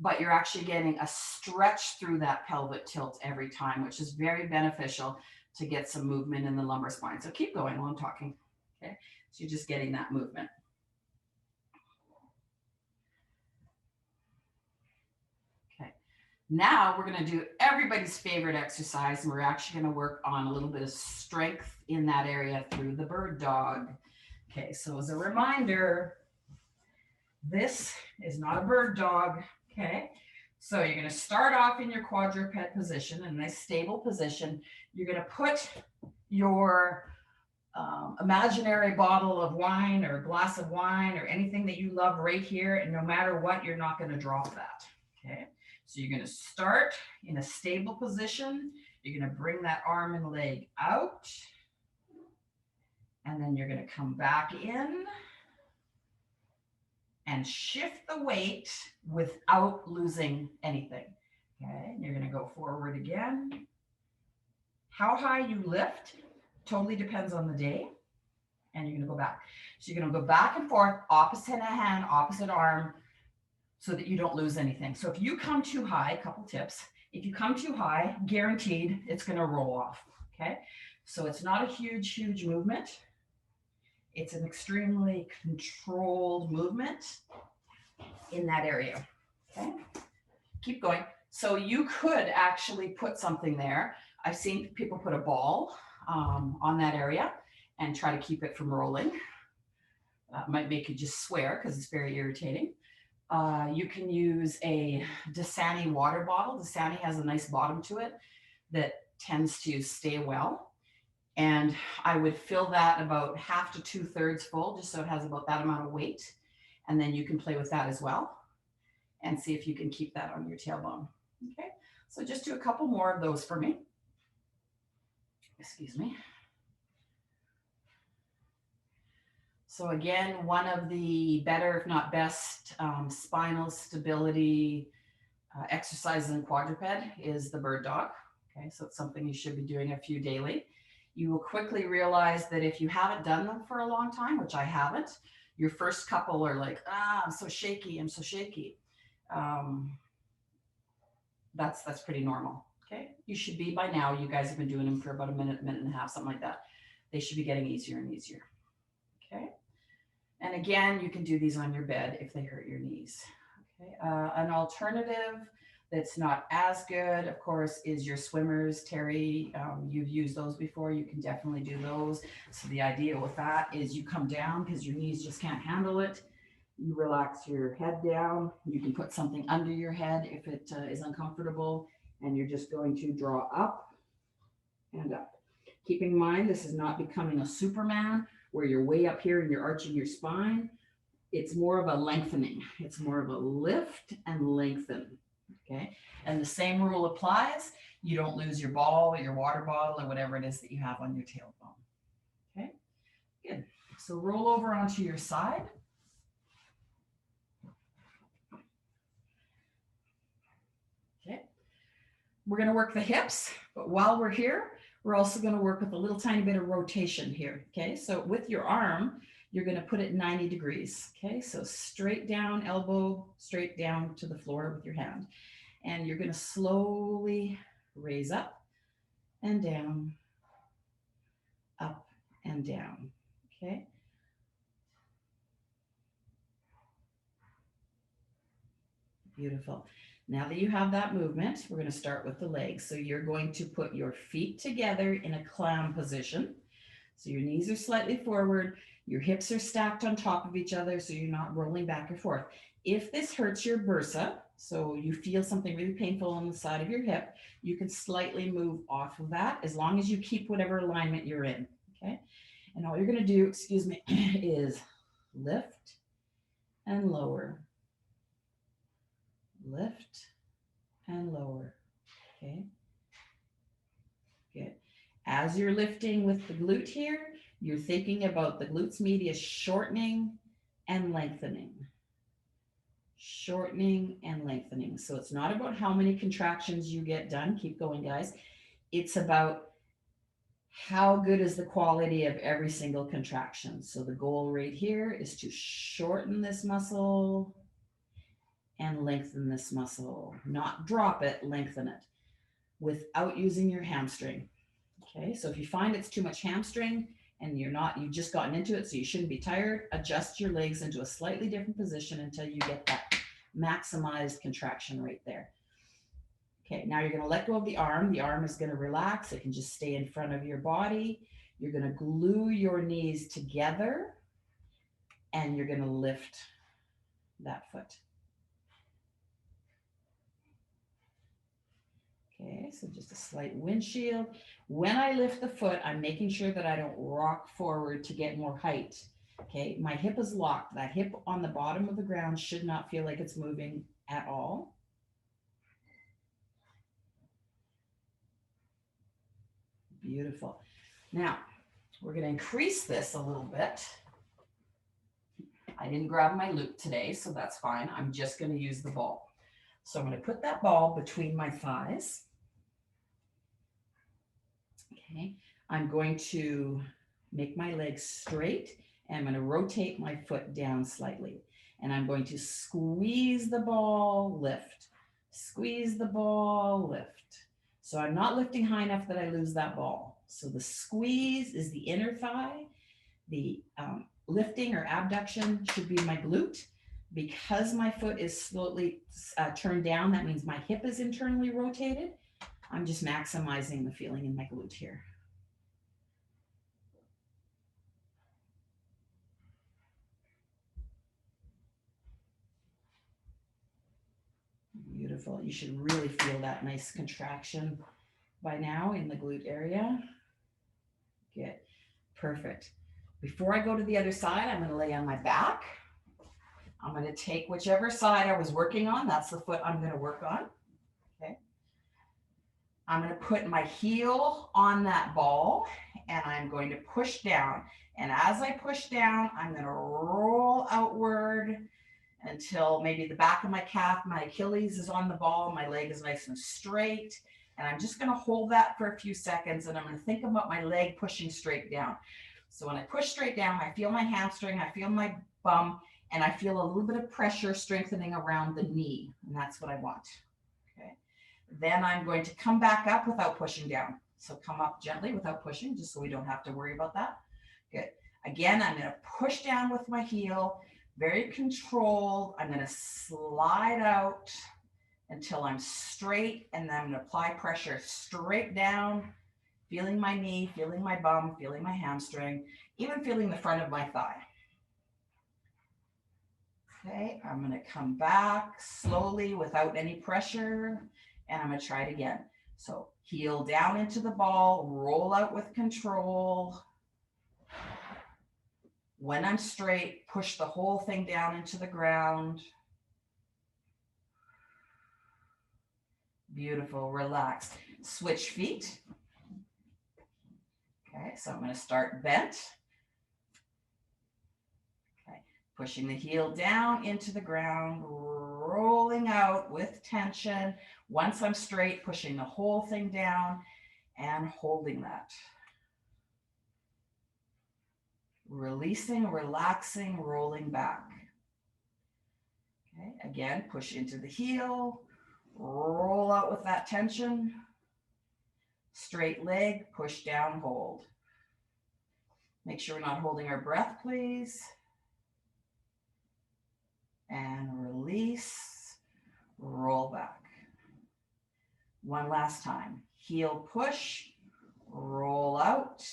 S1: but you're actually getting a stretch through that pelvic tilt every time, which is very beneficial to get some movement in the lumbar spine. So keep going while I'm talking. Okay. So you're just getting that movement. Okay. Now we're going to do everybody's favorite exercise, and we're actually going to work on a little bit of strength in that area through the bird dog. Okay. So as a reminder, this is not a bird dog. Okay. So you're going to start off in your quadruped position, in a nice stable position. You're going to put your imaginary bottle of wine or a glass of wine or anything that you love right here. And no matter what, you're not going to drop that. Okay. So you're going to start in a stable position. You're going to bring that arm and leg out. And then you're going to come back in and shift the weight without losing anything. Okay, and you're going to go forward again. How high you lift totally depends on the day. And you're going to go back. So you're going to go back and forth, opposite hand, opposite arm, so that you don't lose anything. So if you come too high, a couple tips. If you come too high, guaranteed it's going to roll off. Okay, so it's not a huge, huge movement. It's an extremely controlled movement in that area. Okay, keep going. So you could actually put something there. I've seen people put a ball on that area and try to keep it from rolling. Might make you just swear because it's very irritating. You can use a Dasani water bottle. Dasani has a nice bottom to it that tends to stay well. And I would fill that about half to 2/3 full, just so it has about that amount of weight. And then you can play with that as well and see if you can keep that on your tailbone. Okay, so just do a couple more of those for me. Excuse me. So again, one of the better, if not best, spinal stability exercises in quadruped is the bird dog. Okay, so it's something you should be doing a few daily. You will quickly realize that if you haven't done them for a long time, which I haven't, your first couple are like, I'm so shaky, I'm so shaky. That's pretty normal. Okay, you should be by now. You guys have been doing them for about a minute and a half, something like that. They should be getting easier and easier. Okay, and again, you can do these on your bed if they hurt your knees. Okay, an alternative that's not as good, of course, is your swimmers. Terry, you've used those before. You can definitely do those. So the idea with that is you come down because your knees just can't handle it. You relax your head down. You can put something under your head if it is uncomfortable, and you're just going to draw up and up. Keeping in mind, this is not becoming a Superman where you're way up here and you're arching your spine. It's more of a lengthening. It's more of a lift and lengthen. Okay. And the same rule applies. You don't lose your ball or your water bottle or whatever it is that you have on your tailbone. Okay. Good. So roll over onto your side. Okay. We're going to work the hips, but while we're here, we're also going to work with a little tiny bit of rotation here. Okay. So with your arm, you're going to put it 90 degrees. Okay. So straight down, elbow straight down to the floor with your hand. And you're going to slowly raise up and down, up and down. Okay. Beautiful. Now that you have that movement, we're going to start with the legs. So you're going to put your feet together in a clown position. So your knees are slightly forward, your hips are stacked on top of each other, so you're not rolling back and forth. If this hurts your bursa, so you feel something really painful on the side of your hip, you can slightly move off of that as long as you keep whatever alignment you're in. Okay. And all you're going to do, excuse me, is lift and lower. Lift and lower. Okay. Good. As you're lifting with the glute here, you're thinking about the glutes medius shortening and lengthening. Shortening and lengthening. So it's not about how many contractions you get done. Keep going, guys. It's about how good is the quality of every single contraction. So the goal right here is to shorten this muscle and lengthen this muscle. Not drop it, lengthen it without using your hamstring. Okay, so if you find it's too much hamstring and you've just gotten into it, so you shouldn't be tired, adjust your legs into a slightly different position until you get that maximized contraction right there. Okay, now you're going to let go of the arm. The arm is going to relax. It can just stay in front of your body. You're going to glue your knees together and you're going to lift that foot. Okay, so just a slight windshield. When I lift the foot, I'm making sure that I don't rock forward to get more height. Okay, my hip is locked. That hip on the bottom of the ground should not feel like it's moving at all. Beautiful. Now, we're going to increase this a little bit. I didn't grab my loop today, so that's fine. I'm just going to use the ball. So I'm going to put that ball between my thighs. Okay, I'm going to make my legs straight and I'm going to rotate my foot down slightly. And I'm going to squeeze the ball, lift, squeeze the ball, lift. So I'm not lifting high enough that I lose that ball. So the squeeze is the inner thigh. The lifting or abduction should be my glute. Because my foot is slowly turned down, that means my hip is internally rotated. I'm just maximizing the feeling in my glute here. Beautiful. You should really feel that nice contraction by now in the glute area. Good. Perfect. Before I go to the other side, I'm going to lay on my back. I'm going to take whichever side I was working on. That's the foot I'm going to work on. Okay. I'm going to put my heel on that ball and I'm going to push down. And as I push down, I'm going to roll outward until maybe the back of my calf, my Achilles is on the ball, my leg is nice and straight. And I'm just going to hold that for a few seconds and I'm going to think about my leg pushing straight down. So when I push straight down, I feel my hamstring, I feel my bum, and I feel a little bit of pressure strengthening around the knee. And that's what I want. Okay. Then I'm going to come back up without pushing down. So come up gently without pushing, just so we don't have to worry about that. Good. Again, I'm going to push down with my heel, very controlled. I'm going to slide out until I'm straight, and then I'm going to apply pressure straight down, feeling my knee, feeling my bum, feeling my hamstring, even feeling the front of my thigh. Okay, I'm going to come back slowly without any pressure, and I'm going to try it again. So heel down into the ball, roll out with control. When I'm straight, push the whole thing down into the ground. Beautiful, relax. Switch feet. Okay, so I'm going to start bent. Okay, pushing the heel down into the ground, rolling out with tension. Once I'm straight, pushing the whole thing down and holding that. Releasing, relaxing, rolling back. Okay, again, push into the heel, roll out with that tension. Straight leg, push down, hold. Make sure we're not holding our breath, please. And release, roll back. One last time. Heel push, roll out.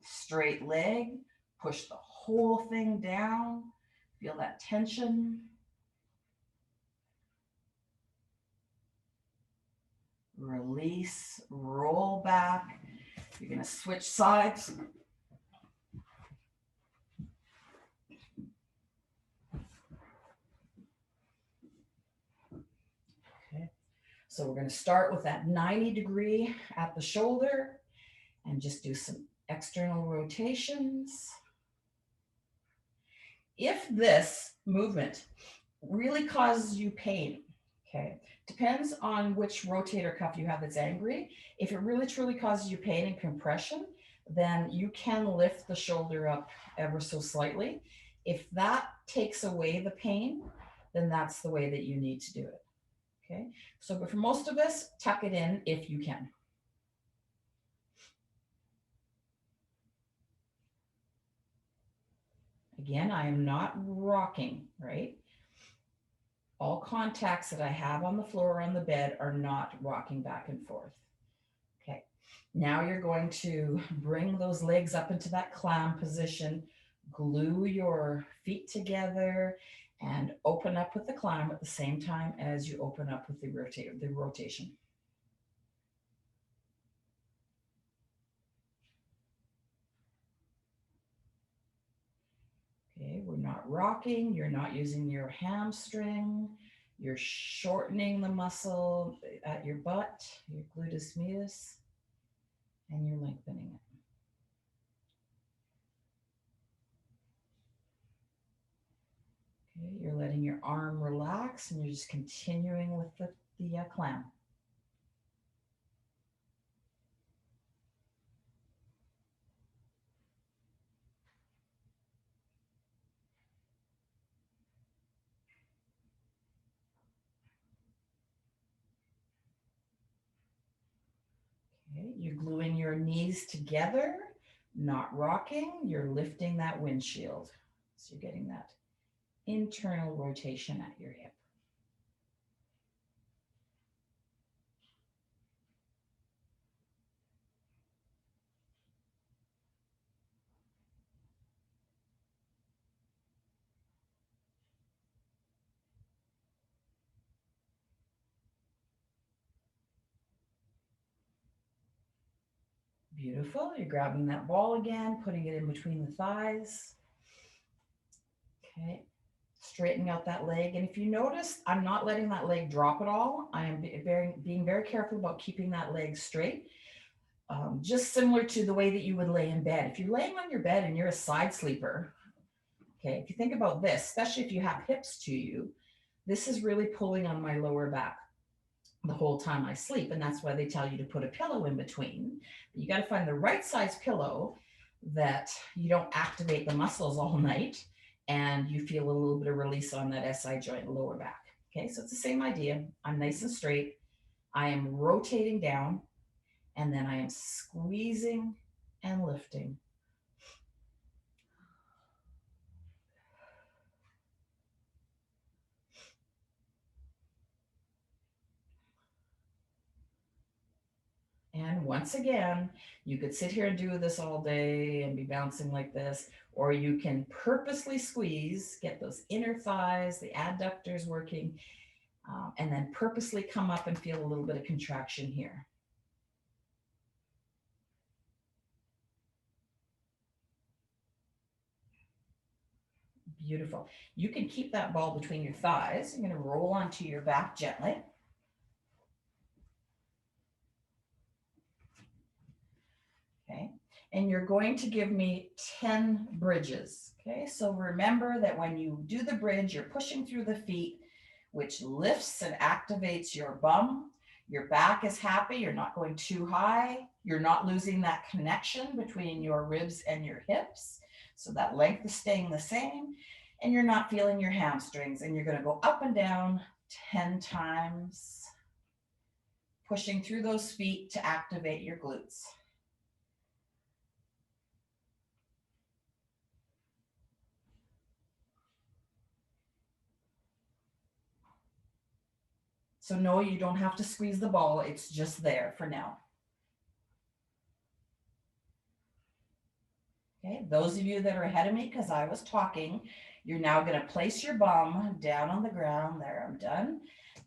S1: Straight leg, push the whole thing down. Feel that tension. Release, roll back. You're going to switch sides. Okay. So we're going to start with that 90-degree at the shoulder and just do some external rotations. If this movement really causes you pain, okay, depends on which rotator cuff you have that's angry. If it really truly causes you pain and compression, then you can lift the shoulder up ever so slightly. If that takes away the pain, then that's the way that you need to do it. Okay, so but for most of us, tuck it in if you can. Again, I am not rocking, right? All contacts that I have on the floor or on the bed are not rocking back and forth. Okay, now you're going to bring those legs up into that clam position, glue your feet together, and open up with the clam at the same time as you open up with the rotation. Okay, we're not rocking, you're not using your hamstring, you're shortening the muscle at your butt, your gluteus medius, and you're lengthening it. Okay, you're letting your arm relax and you're just continuing with the clam. Okay, you're gluing your knees together, not rocking, you're lifting that windshield. So you're getting that internal rotation at your hip. Beautiful. You're grabbing that ball again, putting it in between the thighs. Okay. Straightening out that leg. And if you notice, I'm not letting that leg drop at all. I am being very careful about keeping that leg straight. Just similar to the way that you would lay in bed. If you're laying on your bed and you're a side sleeper, okay, if you think about this, especially if you have hips to you, this is really pulling on my lower back the whole time I sleep. And that's why they tell you to put a pillow in between. You got to find the right size pillow that you don't activate the muscles all night and you feel a little bit of release on that SI joint lower back. Okay, so it's the same idea. I'm nice and straight. I am rotating down and then I am squeezing and lifting. And once again, you could sit here and do this all day and be bouncing like this, or you can purposely squeeze, get those inner thighs, the adductors working, and then purposely come up and feel a little bit of contraction here. Beautiful. You can keep that ball between your thighs. You're going to roll onto your back gently. Okay. And you're going to give me 10 bridges. Okay. So remember that when you do the bridge, you're pushing through the feet, which lifts and activates your bum. Your back is happy. You're not going too high. You're not losing that connection between your ribs and your hips. So that length is staying the same. And you're not feeling your hamstrings. And you're going to go up and down 10 times, pushing through those feet to activate your glutes. So no, you don't have to squeeze the ball. It's just there for now. Okay, those of you that are ahead of me, because I was talking, you're now going to place your bum down on the ground. There, I'm done.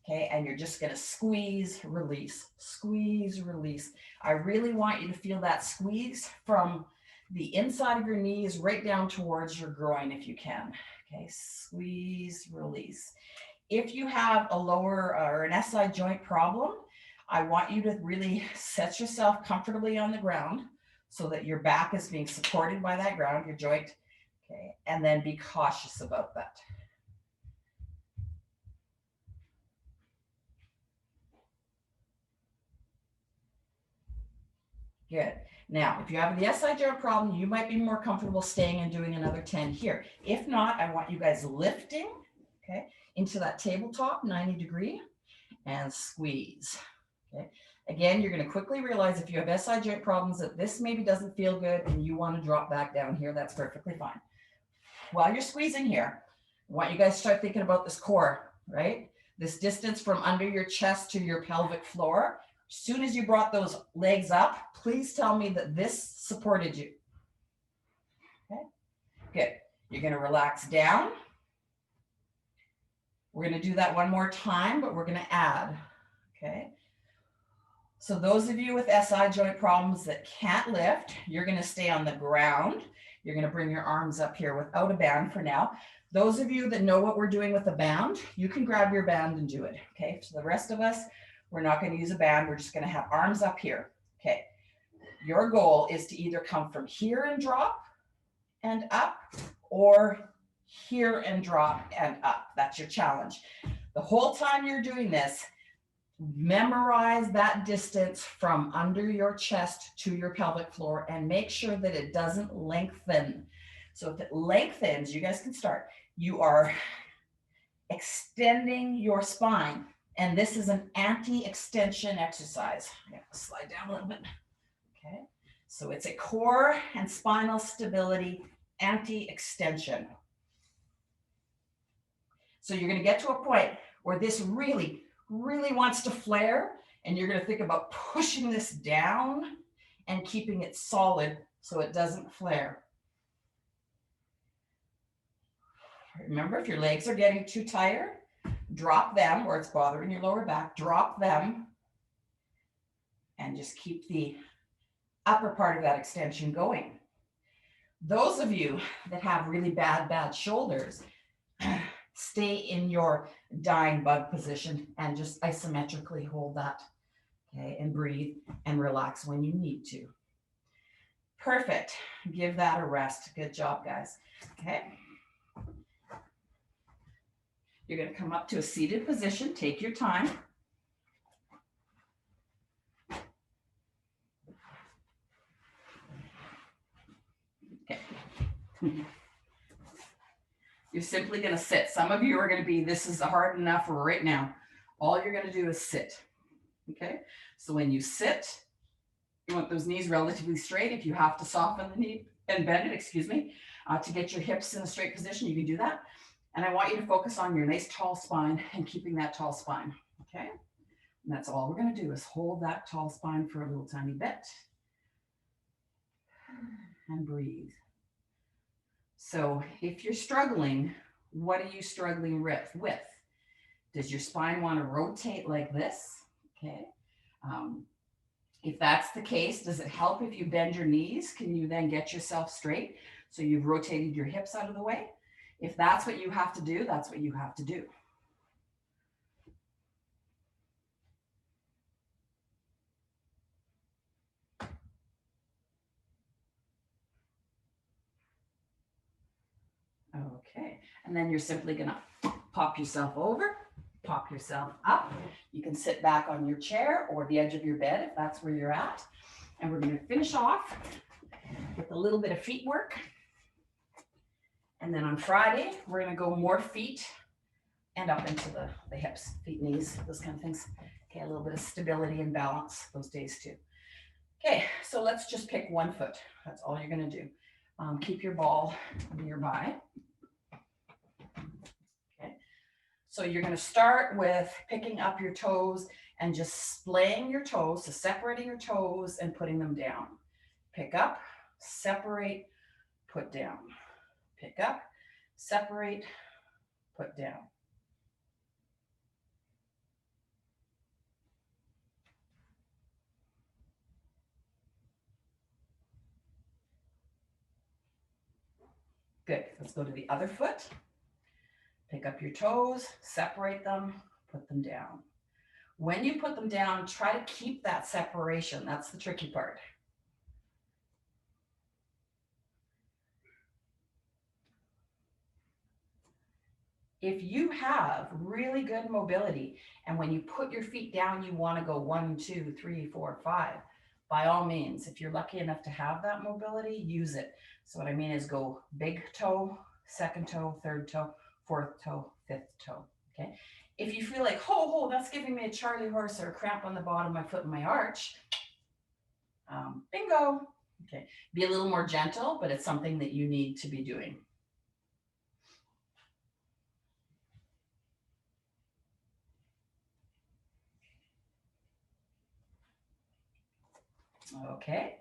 S1: Okay, and you're just going to squeeze, release, squeeze, release. I really want you to feel that squeeze from the inside of your knees right down towards your groin if you can. Okay, squeeze, release. If you have a lower or an SI joint problem, I want you to really set yourself comfortably on the ground so that your back is being supported by that ground, your joint. Okay, and then be cautious about that. Good. Now, if you have the SI joint problem, you might be more comfortable staying and doing another 10 here. If not, I want you guys lifting, okay, into that tabletop, 90 degree, and squeeze. Okay. Again, you're going to quickly realize if you have SI joint problems that this maybe doesn't feel good and you want to drop back down here, that's perfectly fine. While you're squeezing here, I want you guys to start thinking about this core, right? This distance from under your chest to your pelvic floor. As soon as you brought those legs up, please tell me that this supported you. Okay, good. You're going to relax down. We're going to do that one more time, but we're going to add. Okay. So those of you with SI joint problems that can't lift, you're going to stay on the ground. You're going to bring your arms up here without a band for now. Those of you that know what we're doing with a band, you can grab your band and do it. Okay. So the rest of us, we're not going to use a band. We're just going to have arms up here. Okay. Your goal is to either come from here and drop and up, or here and drop and up. That's your challenge. The whole time you're doing this, memorize that distance from under your chest to your pelvic floor and make sure that it doesn't lengthen. So if it lengthens, you guys can start. You are extending your spine. And this is an anti-extension exercise. I'm going to slide down a little bit. Okay. So it's a core and spinal stability anti-extension. So you're going to get to a point where this really wants to flare, and you're going to think about pushing this down and keeping it solid so it doesn't flare. Remember, if your legs are getting too tired, drop them, or it's bothering your lower back, drop them, and just keep the upper part of that extension going. Those of you that have really bad shoulders, stay in your dying bug position and just isometrically hold that, okay, and breathe and relax when you need to. Perfect. Give that a rest. Good job, guys. Okay. You're going to come up to a seated position. Take your time. Okay. You're simply going to sit. Some of you are going to be, this is hard enough right now. All you're going to do is sit. Okay. So when you sit, you want those knees relatively straight. If you have to soften the knee and bend it, to get your hips in a straight position, you can do that. And I want you to focus on your nice tall spine and keeping that tall spine. Okay. And that's all we're going to do is hold that tall spine for a little tiny bit. And breathe. So if you're struggling, what are you struggling with? Does your spine want to rotate like this? Okay. If that's the case, does it help if you bend your knees? Can you then get yourself straight? So you've rotated your hips out of the way. If that's what you have to do, that's what you have to do. Okay, and then you're simply gonna pop yourself over, pop yourself up. You can sit back on your chair or the edge of your bed if that's where you're at. And we're gonna finish off with a little bit of feet work. And then on Friday, we're gonna go more feet and up into the hips, feet, knees, those kind of things. Okay, a little bit of stability and balance those days too. Okay, so let's just pick one foot. That's all you're gonna do. Keep your ball nearby. Okay, so you're gonna start with picking up your toes and just splaying your toes, so separating your toes and putting them down. Pick up, separate, put down. Pick up, separate, put down. Good. Let's go to the other foot. Pick up your toes, separate them, put them down. When you put them down, try to keep that separation. That's the tricky part. If you have really good mobility and when you put your feet down, you want to go 1, 2, 3, 4, 5, by all means, if you're lucky enough to have that mobility, use it. So what I mean is go big toe, second toe, third toe, fourth toe, fifth toe. Okay. If you feel like, that's giving me a Charlie horse or a cramp on the bottom of my foot and my arch, bingo. Okay. Be a little more gentle, but it's something that you need to be doing. Okay,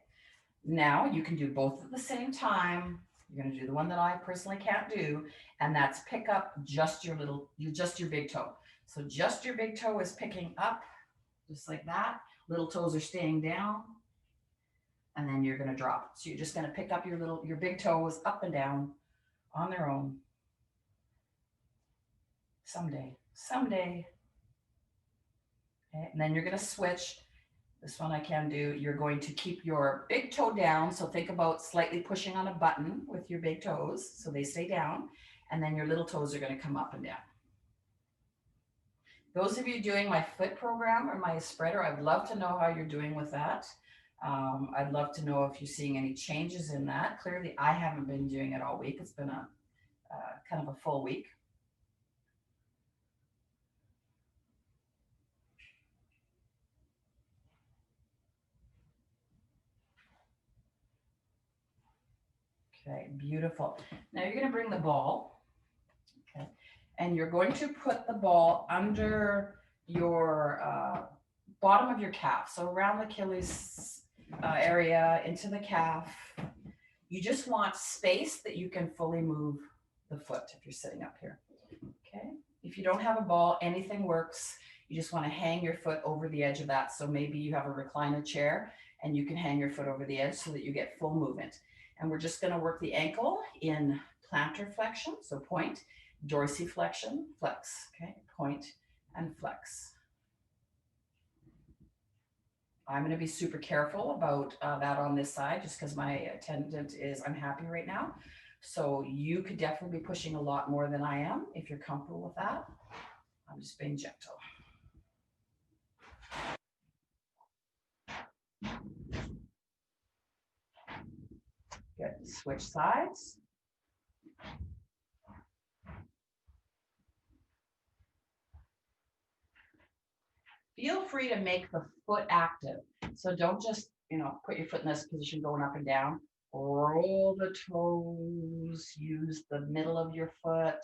S1: now you can do both at the same time. You're going to do the one that I personally can't do, and that's pick up just your big toe. So just your big toe is picking up, just like that. Little toes are staying down, and then you're going to drop. So you're just going to pick up your big toes up and down on their own. Someday. Okay, and then you're going to switch. This one I can do. You're going to keep your big toe down. So think about slightly pushing on a button with your big toes so they stay down. And then your little toes are going to come up and down. Those of you doing my foot program or my spreader, I'd love to know how you're doing with that. I'd love to know if you're seeing any changes in that. Clearly, I haven't been doing it all week. It's been a kind of a full week. Okay, beautiful. Now you're going to bring the ball, okay, and you're going to put the ball under your bottom of your calf, so around the Achilles area into the calf. You just want space that you can fully move the foot if you're sitting up here. Okay, if you don't have a ball, anything works. You just want to hang your foot over the edge of that. So maybe you have a recliner chair and you can hang your foot over the edge so that you get full movement. And we're just going to work the ankle in plantar flexion, so point, dorsiflexion, flex, okay, point and flex. I'm going to be super careful about that on this side just because my attendant is unhappy right now. So you could definitely be pushing a lot more than I am if you're comfortable with that. I'm just being gentle. Good. Switch sides. Feel free to make the foot active. So don't just, put your foot in this position going up and down. Roll the toes, use the middle of your foot,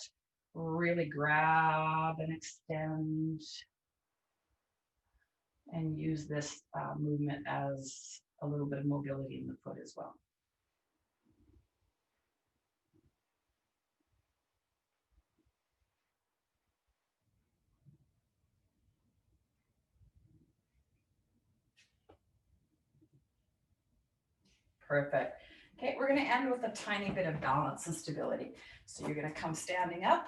S1: really grab and extend, and use this movement as a little bit of mobility in the foot as well. Perfect. Okay, we're going to end with a tiny bit of balance and stability. So you're going to come standing up.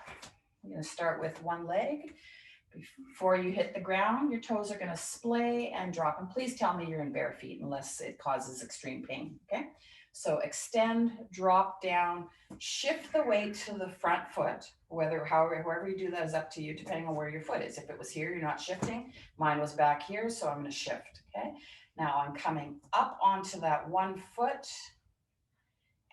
S1: You're going to start with one leg. Before you hit the ground, your toes are going to splay and drop. And please tell me you're in bare feet unless it causes extreme pain, okay? So extend, drop down, shift the weight to the front foot, however you do that is up to you, depending on where your foot is. If it was here, you're not shifting. Mine was back here, so I'm going to shift, okay? Now I'm coming up onto that one foot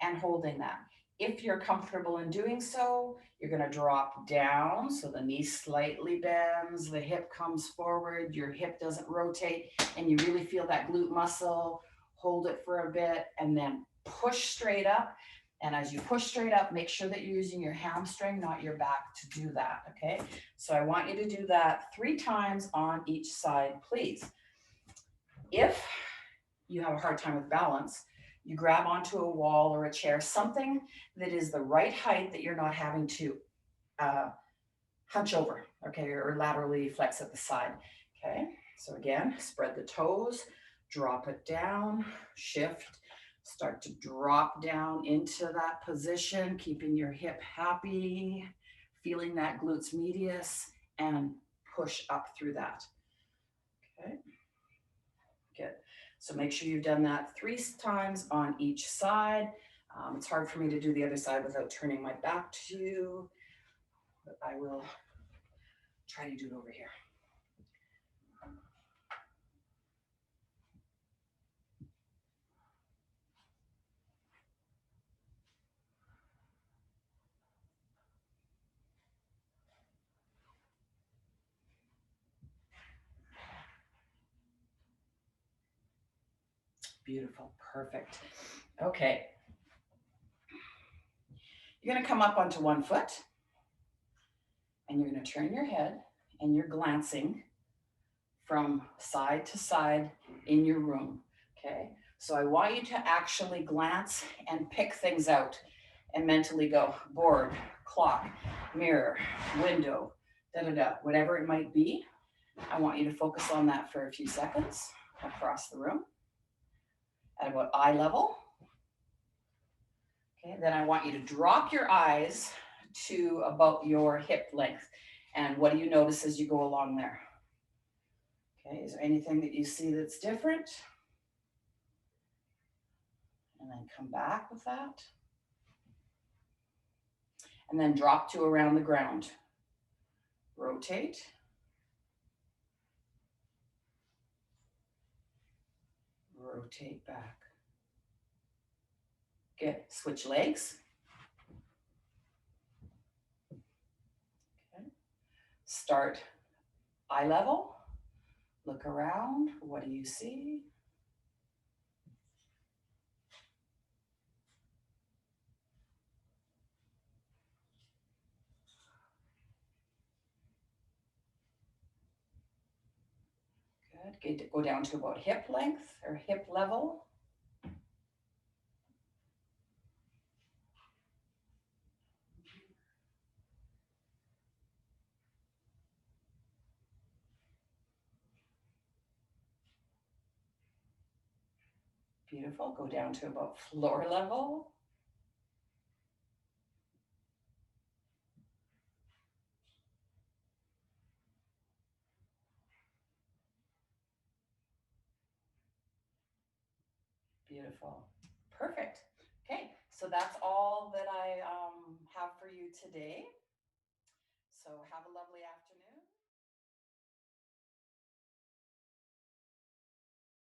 S1: and holding that. If you're comfortable in doing so, you're going to drop down. So the knee slightly bends, the hip comes forward, your hip doesn't rotate, and you really feel that glute muscle. Hold it for a bit and then push straight up. And as you push straight up, make sure that you're using your hamstring, not your back, to do that, okay? So I want you to do that 3 times on each side, please. If you have a hard time with balance, you grab onto a wall or a chair, something that is the right height that you're not having to hunch over, okay, or laterally flex at the side, okay? So again, spread the toes, drop it down, shift, start to drop down into that position, keeping your hip happy, feeling that glutes medius, and push up through that, okay? Good. So make sure you've done that 3 times on each side. It's hard for me to do the other side without turning my back to you, but I will try to do it over here. Beautiful. Perfect. Okay. You're going to come up onto one foot and you're going to turn your head and you're glancing from side to side in your room. Okay. So I want you to actually glance and pick things out and mentally go board, clock, mirror, window, whatever it might be. I want you to focus on that for a few seconds across the room at about eye level. Okay, then I want you to drop your eyes to about your hip length. And what do you notice as you go along there? Okay, is there anything that you see that's different? And then come back with that. And then drop to around the ground. Rotate. Rotate back. Good. Switch legs. Okay. Start eye level. Look around. What do you see? Good. Go down to about hip length or hip level. Beautiful. Go down to about floor level. Beautiful. Perfect. Okay, so that's all that I have for you today. So have a lovely afternoon.